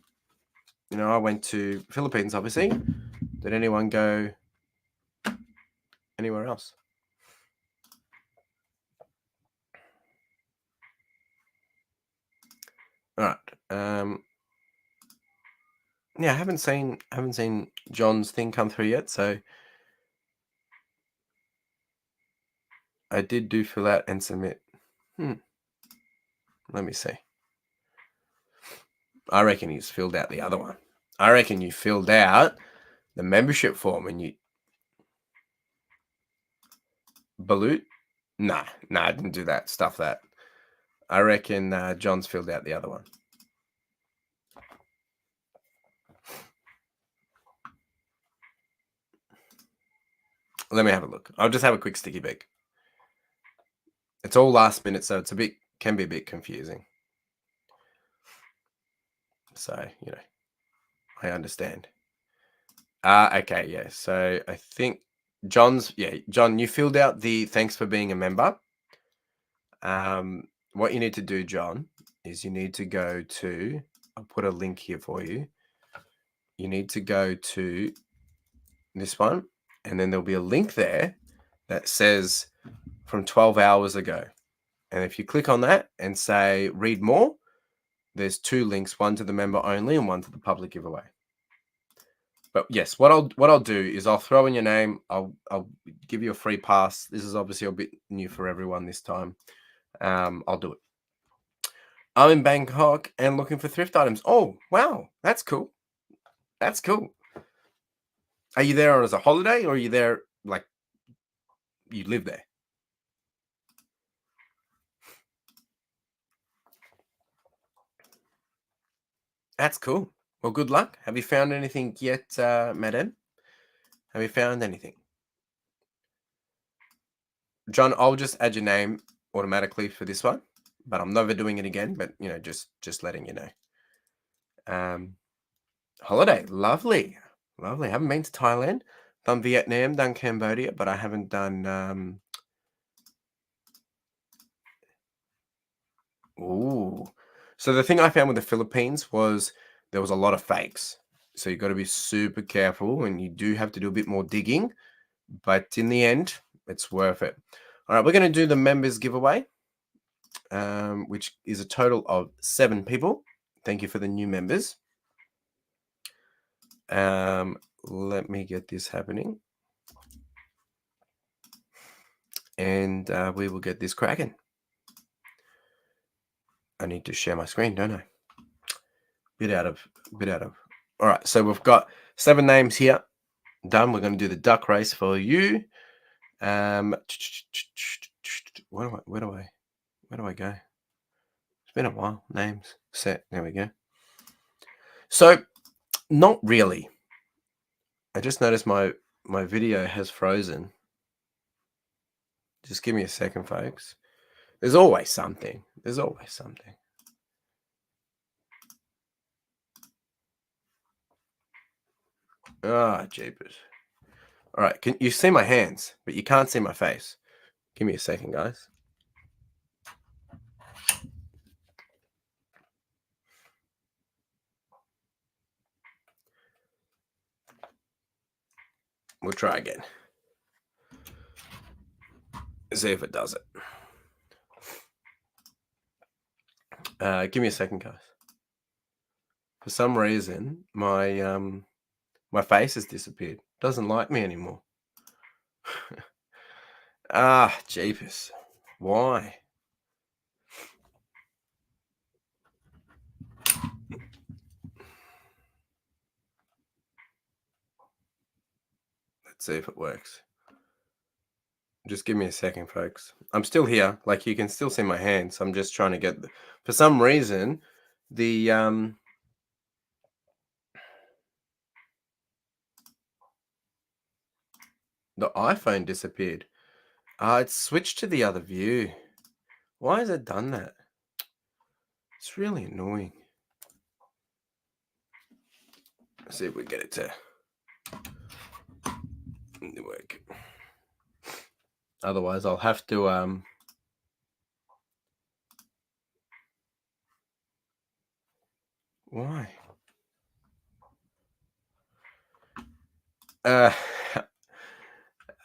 went to Philippines, obviously. Did anyone go anywhere else? All right. Yeah, I haven't seen John's thing come through yet, so I did fill out and submit. Let me see. I reckon he's filled out the other one. I reckon you filled out the membership form and you balut. Nah, I didn't do that. Stuff that. I reckon John's filled out the other one. Let me have a look. I'll just have a quick sticky beak. It's all last minute, so can be a bit confusing. So, I understand. Okay, yeah. So I think John, you filled out the thanks for being a member. What you need to do, John, is you need to go to, I'll put a link here for you. You need to go to this one, and then there'll be a link there that says from 12 hours ago. And if you click on that and say read more, there's two links, one to the member only and one to the public giveaway. But yes, what I'll do is I'll throw in your name. I'll give you a free pass. This is obviously a bit new for everyone this time. I'll do it. I'm in Bangkok and looking for thrift items. Oh, wow. That's cool. That's cool. Are you there as a holiday or are you there like you live there? That's cool. Well, good luck. Have you found anything yet, madam? Have you found anything? John, I'll just add your name automatically for this one, but I'm never doing it again. But just letting you know. Holiday, lovely. Haven't been to Thailand. Done Vietnam, done Cambodia, but I haven't done. Ooh. So the thing I found with the Philippines was there was a lot of fakes. So you've got to be super careful, and you do have to do a bit more digging. But in the end, it's worth it. All right, we're going to do the members giveaway, which is a total of 7 people. Thank you for the new members. Let me get this happening. And we will get this cracking. I need to share my screen, don't I? Bit out of. All right, so we've got 7 names here. Done. We're going to do the duck race for you. Where do I go? It's been a while. Names set. There we go. So, not really. I just noticed my video has frozen. Just give me a second, folks. There's always something. Ah, jeepers. All right, can you see my hands, but you can't see my face? Give me a second, guys. We'll try again. See if it does it. Give me a second, guys. For some reason, my face has disappeared. Doesn't like me anymore. Ah, jeepers. Why? Let's see if it works. Just give me a second, folks. I'm still here. Like, you can still see my hands. I'm just trying to get... For some reason, the iPhone disappeared. It's switched to the other view. Why has it done that? It's really annoying. Let's see if we get it to work. Otherwise, I'll have to why? Uh,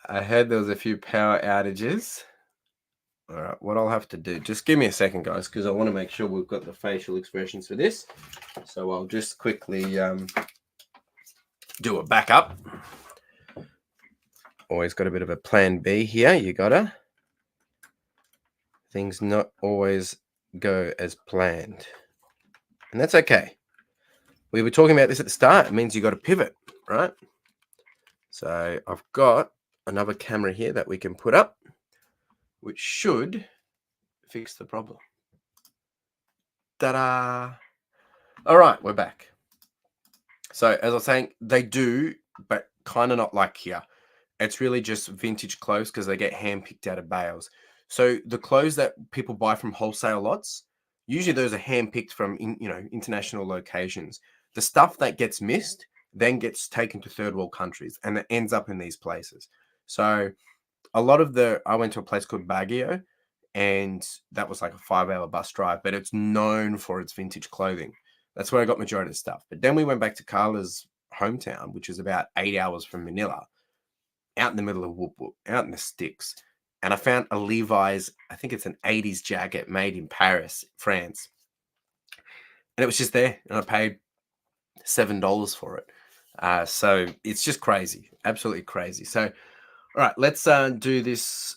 I heard there was a few power outages. All right, what I'll have to do, just give me a second, guys, because I want to make sure we've got the facial expressions for this. So I'll just quickly do a backup. Always got a bit of a plan B here. You gotta. Things not always go as planned. And that's okay. We were talking about this at the start. It means you got to pivot, right? So I've got another camera here that we can put up, which should fix the problem. Ta-da! All right, we're back. So as I was saying, they do, but kind of not like here. It's really just vintage clothes because they get hand-picked out of bales. So the clothes that people buy from wholesale lots, usually those are hand-picked from international locations. The stuff that gets missed then gets taken to third world countries and it ends up in these places. So a lot of I went to a place called Baguio, and that was like a 5-hour bus drive, but it's known for its vintage clothing. That's where I got majority of the stuff. But then we went back to Carla's hometown, which is about 8 hours from Manila, out in the middle of Whoop Whoop, out in the sticks. And I found a Levi's, I think it's an 80s jacket made in Paris, France. And it was just there. And I paid $7 for it. So it's just crazy, absolutely crazy. So, all right, let's do this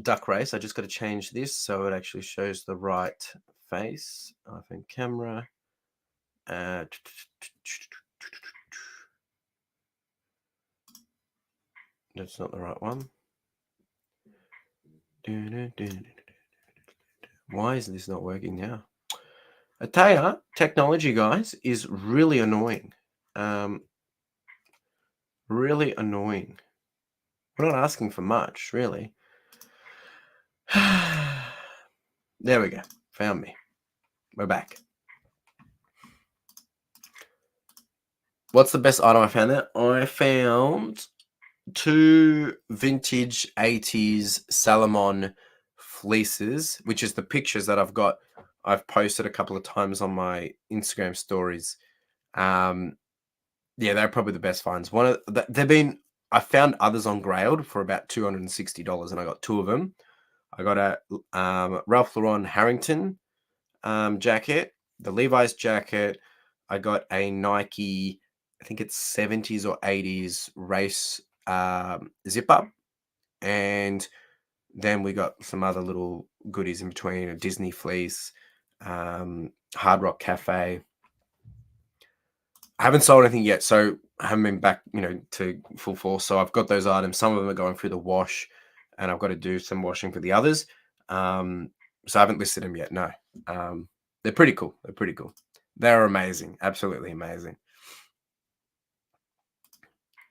duck race. I just got to change this so it actually shows the right face. iPhone camera. That's not the right one. Why is this not working now? I tell you, technology, guys, is really annoying. Really annoying. We're not asking for much, really. There we go. Found me. We're back. What's the best item I found there? I found 2 vintage 80s Salomon fleeces, which is the pictures that I've posted a couple of times on my Instagram stories. Yeah, they're probably the best finds. I found others on Grailed for about $260, and I got 2 of them. I got a Ralph Lauren Harrington jacket, the Levi's jacket. I got a Nike, I think it's 70s or 80s race zip up, and then we got some other little goodies in between: a Disney fleece, Hard Rock Cafe. I haven't sold anything yet, so I haven't been back, to full force. So I've got those items. Some of them are going through the wash, and I've got to do some washing for the others. So I haven't listed them yet. No, they're pretty cool. They're pretty cool. They're amazing. Absolutely amazing.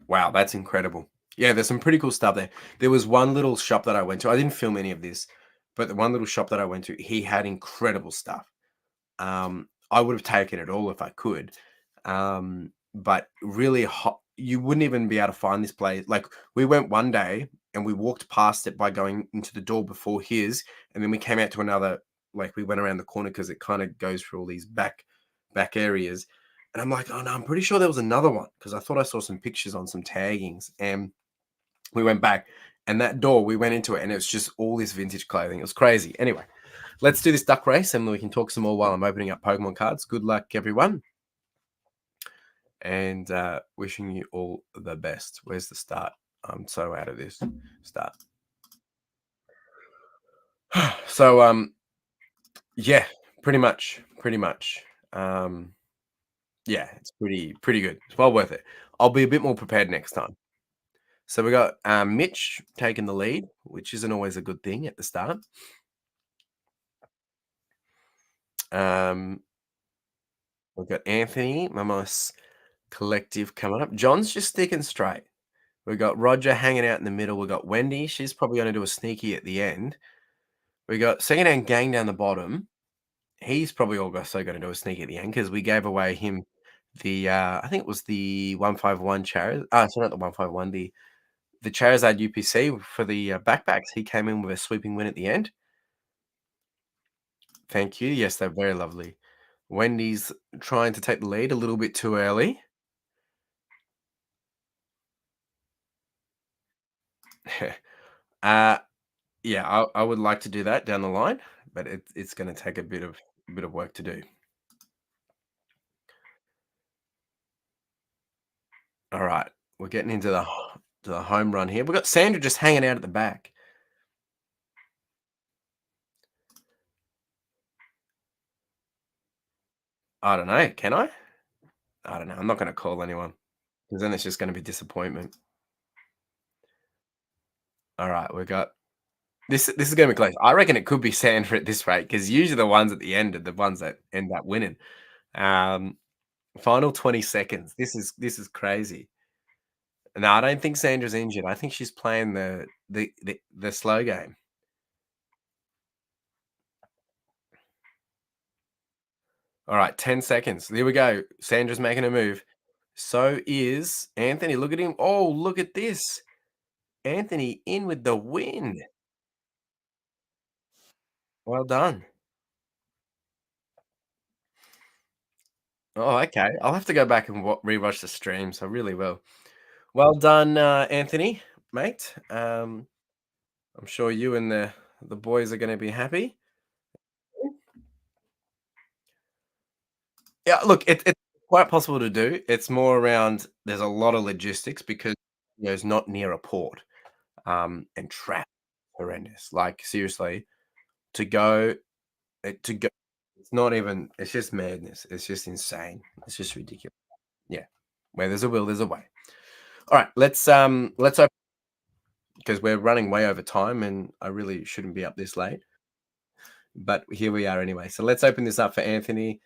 Wow, that's incredible. Yeah, there's some pretty cool stuff there. There was one little shop that I went to. I didn't film any of this, but the one little shop that I went to, he had incredible stuff. I would have taken it all if I could. But really hot, you wouldn't even be able to find this place. Like, we went one day and we walked past it by going into the door before his, and then we came out to another, like we went around the corner because it kind of goes through all these back areas. And I'm like, oh no, I'm pretty sure there was another one because I thought I saw some pictures on some taggings. And we went back, and that door, we went into it, and it was just all this vintage clothing. It was crazy. Anyway, let's do this duck race, and we can talk some more while I'm opening up Pokemon cards. Good luck, everyone. And wishing you all the best. Where's the start? I'm so out of this. Start. So yeah, pretty much. Yeah, it's pretty good. It's well worth it. I'll be a bit more prepared next time. So we got Mitch taking the lead, which isn't always a good thing at the start. We've got Anthony, Mamos Collective coming up. John's just sticking straight. We've got Roger hanging out in the middle. We've got Wendy. She's probably going to do a sneaky at the end. We got Secondhand Gang down the bottom. He's probably also going to do a sneaky at the end because we gave away him the, I think it was the 151 charity. Sorry, not the 151, the Charizard UPC for the backpacks, he came in with a sweeping win at the end. Thank you. Yes, they're very lovely. Wendy's trying to take the lead a little bit too early. uh, yeah, I would like to do that down the line, but it's going to take a bit of work to do. All right, we're getting into the home run here. We've got Sandra just hanging out at the back. I don't know. Can I? I don't know. I'm not going to call anyone because then it's just going to be disappointment. All right, we got this. This is going to be close. I reckon it could be Sandra at this rate because usually the ones at the end are the ones that end up winning. Um, Final 20 seconds. This is crazy. No, I don't think Sandra's injured. I think she's playing the slow game. All right, 10 seconds. There we go. Sandra's making a move. So is Anthony. Look at him. Oh, look at this. Anthony in with the win. Well done. Oh, okay. I'll have to go back and rewatch the streams. I really will. Well done, Anthony, mate. I'm sure you and the boys are going to be happy. Yeah, look, it's quite possible to do. It's more around there's a lot of logistics because it's not near a port, and traffic horrendous. Like seriously, to go to go, it's not even. It's just madness. It's just insane. It's just ridiculous. Yeah, where there's a will, there's a way. All right, let's open because we're running way over time, and I really shouldn't be up this late. But here we are anyway. So let's open this up for Anthony,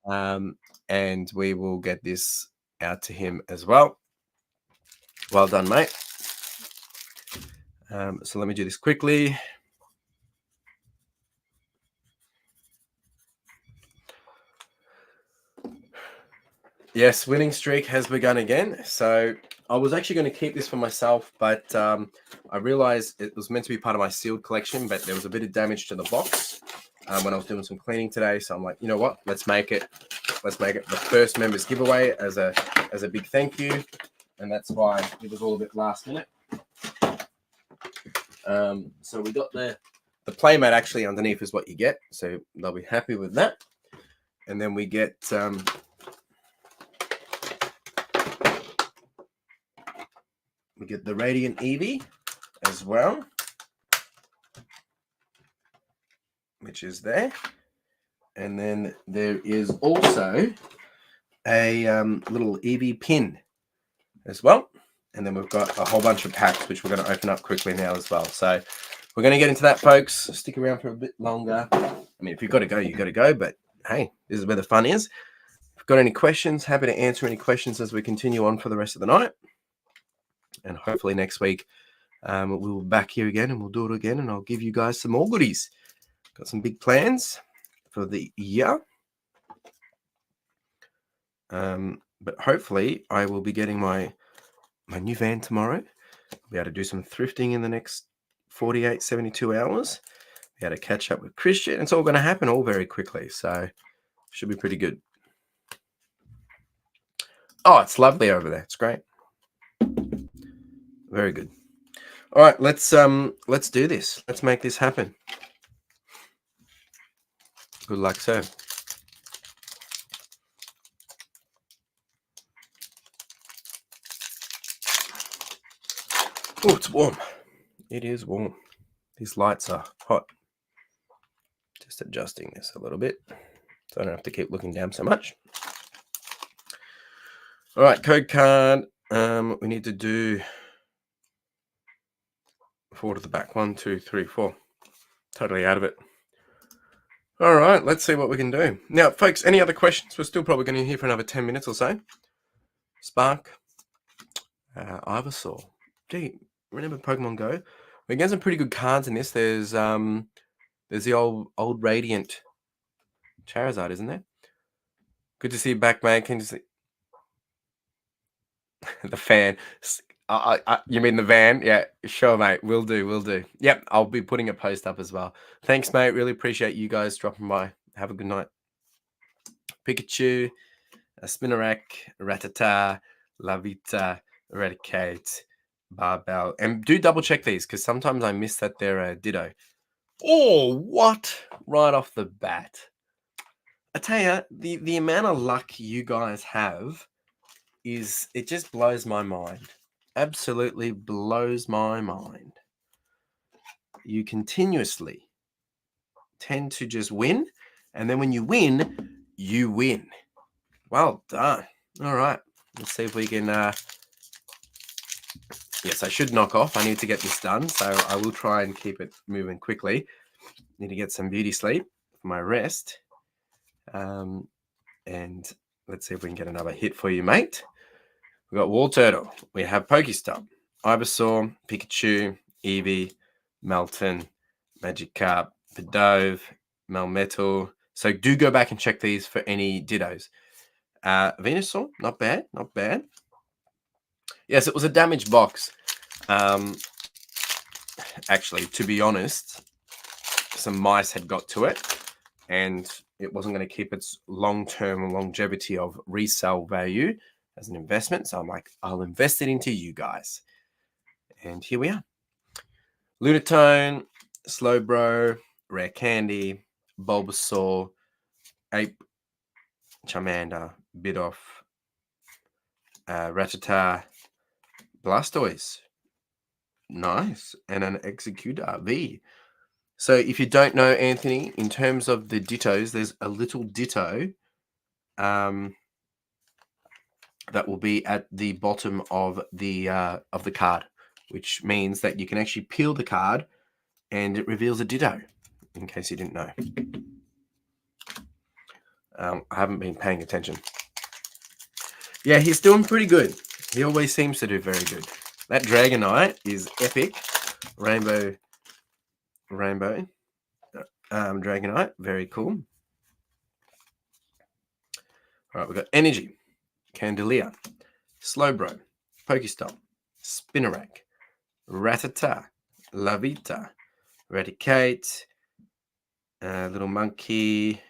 um, and we will get this out to him as well. Well done, mate. So let me do this quickly. Yes, winning streak has begun again. So I was actually going to keep this for myself, but I realized it was meant to be part of my sealed collection, but there was a bit of damage to the box when I was doing some cleaning today. So I'm like, you know what? Let's make it. Let's make it the first members giveaway as a big thank you, and that's why it was all a bit last minute. So we got the playmat actually underneath is what you get, so they'll be happy with that. And then we get the Radiant Eevee as well, which is there. And then there is also a little Eevee pin as well. And then we've got a whole bunch of packs, which we're going to open up quickly now as well. So we're going to get into that, folks. Stick around for a bit longer. I mean, if you've got to go, you've got to go. But hey, this is where the fun is. If you've got any questions, happy to answer any questions as we continue on for the rest of the night. And hopefully next week we'll be back here again and we'll do it again. And I'll give you guys some more goodies. Got some big plans for the year. But hopefully I will be getting my new van tomorrow. I'll be able to do some thrifting in the next 48, 72 hours. Be able to catch up with Christian. It's all going to happen all very quickly. So should be pretty good. Oh, it's lovely over there. It's great. Very good. All right, let's do this. Let's make this happen. Good luck, sir. Oh, it's warm. It is warm. These lights are hot. Just adjusting this a little bit so I don't have to keep looking down so much. All right, code card. We need to do 4 to the back. 1, 2, 3, 4. Totally out of it. All right, let's see what we can do. Now, folks, any other questions? We're still probably going to be here for another 10 minutes or so. Spark. Ivysaur. Gee, remember Pokemon Go? We're getting some pretty good cards in this. There's the old Radiant Charizard, isn't there? Good to see you back, mate. Can you see the fan? You mean the van? Yeah, sure, mate. Will do. Will do. Yep, I'll be putting a post up as well. Thanks, mate. Really appreciate you guys dropping by. Have a good night. Pikachu, a Spinarak, Rattata, Lavita, Eradicate, Barbell. And do double check these because sometimes I miss that they're a Ditto. Oh, what? Right off the bat. I tell you, the amount of luck you guys have it just blows my mind. Absolutely blows my mind. You continuously tend to just win, and then when you win, you win. Well done. All right, let's see if we can. Yes, I should knock off. I need to get this done, so I will try and keep it moving quickly. Need to get some beauty sleep for my rest. And let's see if we can get another hit for you, mate. We've got Wall Turtle. We have Pokestop, Ivysaur, Pikachu, Eevee, Melton, Magikarp, Pidove, Melmetal. So do go back and check these for any Dittos. Venusaur, not bad, not bad. Yes, it was a damaged box. Actually, to be honest, some mice had got to it, and it wasn't going to keep its long-term longevity of resale value as an investment. So I'm like, I'll invest it into you guys. And here we are. Lunatone, Slowbro, Rare Candy, Bulbasaur, Ape, Charmander, Bidoof, Rattata, Blastoise. Nice. And an Executor V. So if you don't know, Anthony, in terms of the Dittos, there's a little Ditto that will be at the bottom of the card, which means that you can actually peel the card and it reveals a Ditto, in case you didn't know. I haven't been paying attention. Yeah, he's doing pretty good. He always seems to do very good. That Dragonite is epic. Rainbow Dragonite, very cool. All right, we've got Energy, Candelier, Slowbro, Pokestop, Spinarak, Rattata, Lavita, Eradicate, Little Monkey,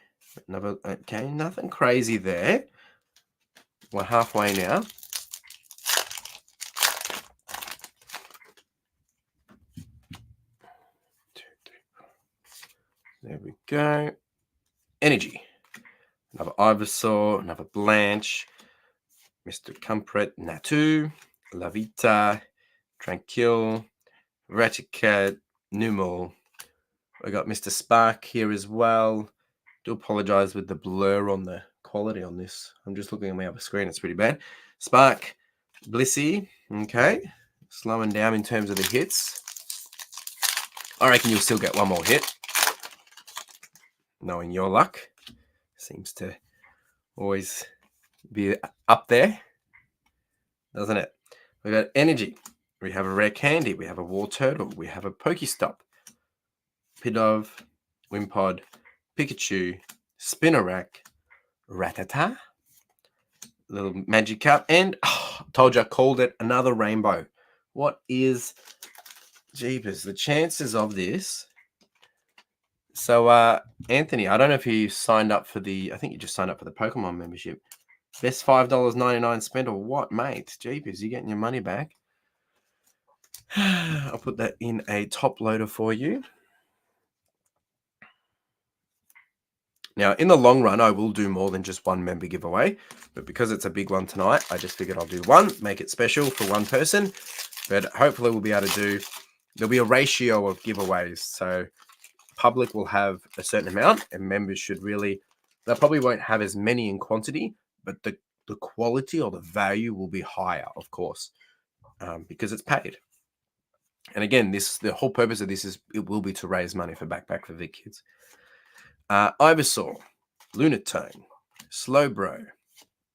another, okay, nothing crazy there. We're halfway now. There we go. Energy. Another Ivysaur, another Blanche, Mr. Comfort, Natu, Lavita, Tranquil, Raticat, Numel. We got Mr. Spark here as well. Do apologize with the blur on the quality on this. I'm just looking at my other screen. It's pretty bad. Spark, Blissey. Okay. Slowing down in terms of the hits. I reckon you'll still get one more hit. Knowing your luck. Seems to always be up there, doesn't it? We got Energy. We have a Rare Candy. We have a War Turtle. We have a Pokestop. Pidove, Wimpod, Pikachu, Spinarak, Rattata, little Magikarp, and told you I called it another rainbow. What is jeepers? The chances of this. So, Anthony, I don't know if you signed up for I think you just signed up for the Pokemon membership. Best $5.99 spent or what, mate? Jeepers, you're getting your money back. I'll put that in a top loader for you. Now, in the long run, I will do more than just one member giveaway, but because it's a big one tonight, I just figured I'll do one, make it special for one person, but hopefully we'll be able to there'll be a ratio of giveaways, so public will have a certain amount, and members should they probably won't have as many in quantity, but the quality or the value will be higher, of course, because it's paid. And again, the whole purpose of this it will be to raise money for Backpack for Vic Kids. Ivysaur, Lunatone, Slowbro,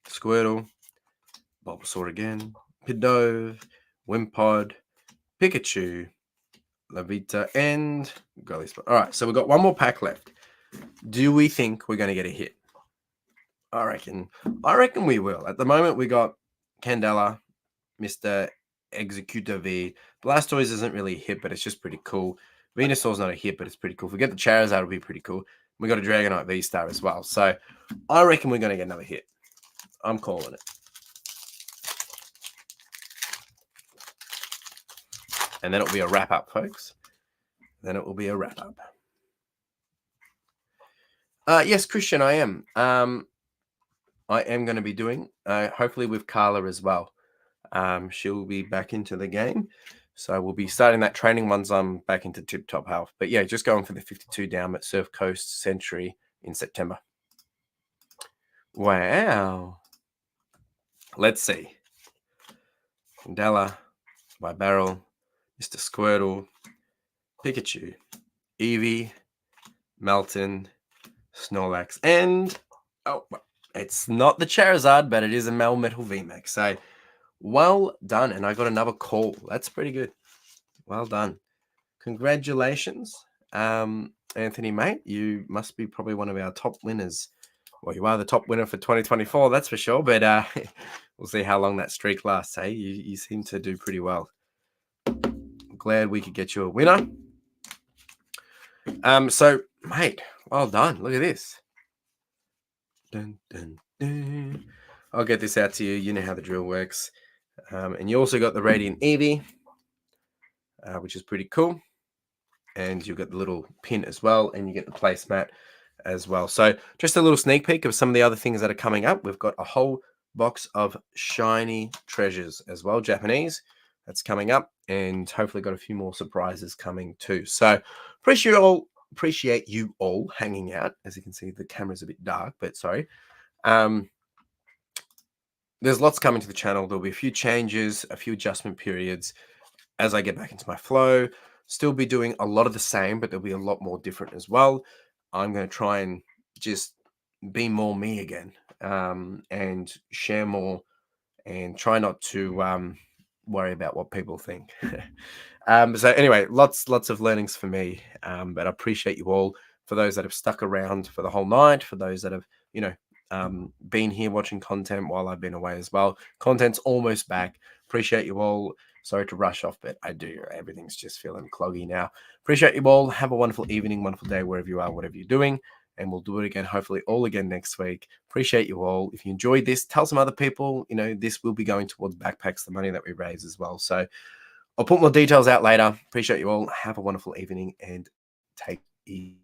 Squirtle, Bulbasaur again, Pidove, Wimpod, Pikachu, Lavita, and Gullyspot. All right, so we've got one more pack left. Do we think we're going to get a hit? I reckon we will. At the moment, we got Candela, Mr. Executor V. Blastoise isn't really a hit, but it's just pretty cool. Venusaur's not a hit, but it's pretty cool. If we get the Charizard, it'll be pretty cool. We got a Dragonite V-Star as well. So I reckon we're going to get another hit. I'm calling it. And then it'll be a wrap-up, folks. Then it will be a wrap-up. Yes, Christian, I am. I am going to be doing, hopefully with Carla as well. She'll be back into the game. So we'll be starting that training once I'm back into tip-top health. But yeah, just going for the 52 down at Surf Coast Century in September. Wow. Let's see. Della, Barrel, Mr. Squirtle, Pikachu, Eevee, Melton, Snorlax, and it's not the Charizard, but it is a Melmetal VMAX. So well done. And I got another call. That's pretty good. Well done. Congratulations, Anthony, mate. You must be probably one of our top winners. Well, you are the top winner for 2024, that's for sure. But we'll see how long that streak lasts. Hey, you seem to do pretty well. I'm glad we could get you a winner. So, mate, well done. Look at this. Dun, dun, dun. I'll get this out to you. You know how the drill works. And you also got the Radiant Eevee, which is pretty cool. And you get the little pin as well, and you get the placemat as well. So just a little sneak peek of some of the other things that are coming up. We've got a whole box of shiny treasures as well, Japanese. That's coming up, and hopefully got a few more surprises coming too. So appreciate you all hanging out. As you can see, the camera's a bit dark, but sorry. There's lots coming to the channel. There'll be a few changes, a few adjustment periods as I get back into my flow. Still be doing a lot of the same, but there'll be a lot more different as well. I'm going to try and just be more me again, and share more, and try not to worry about what people think. So anyway, lots of learnings for me, but I appreciate you all. For those that have stuck around for the whole night, for those that have, been here watching content while I've been away as well. Content's almost back. Appreciate you all. Sorry to rush off, but I do. Everything's just feeling cloggy now. Appreciate you all. Have a wonderful evening, wonderful day, wherever you are, whatever you're doing. And we'll do it again, hopefully all again next week. Appreciate you all. If you enjoyed this, tell some other people. This will be going towards backpacks, the money that we raise as well. So I'll put more details out later. Appreciate you all. Have a wonderful evening and take it easy.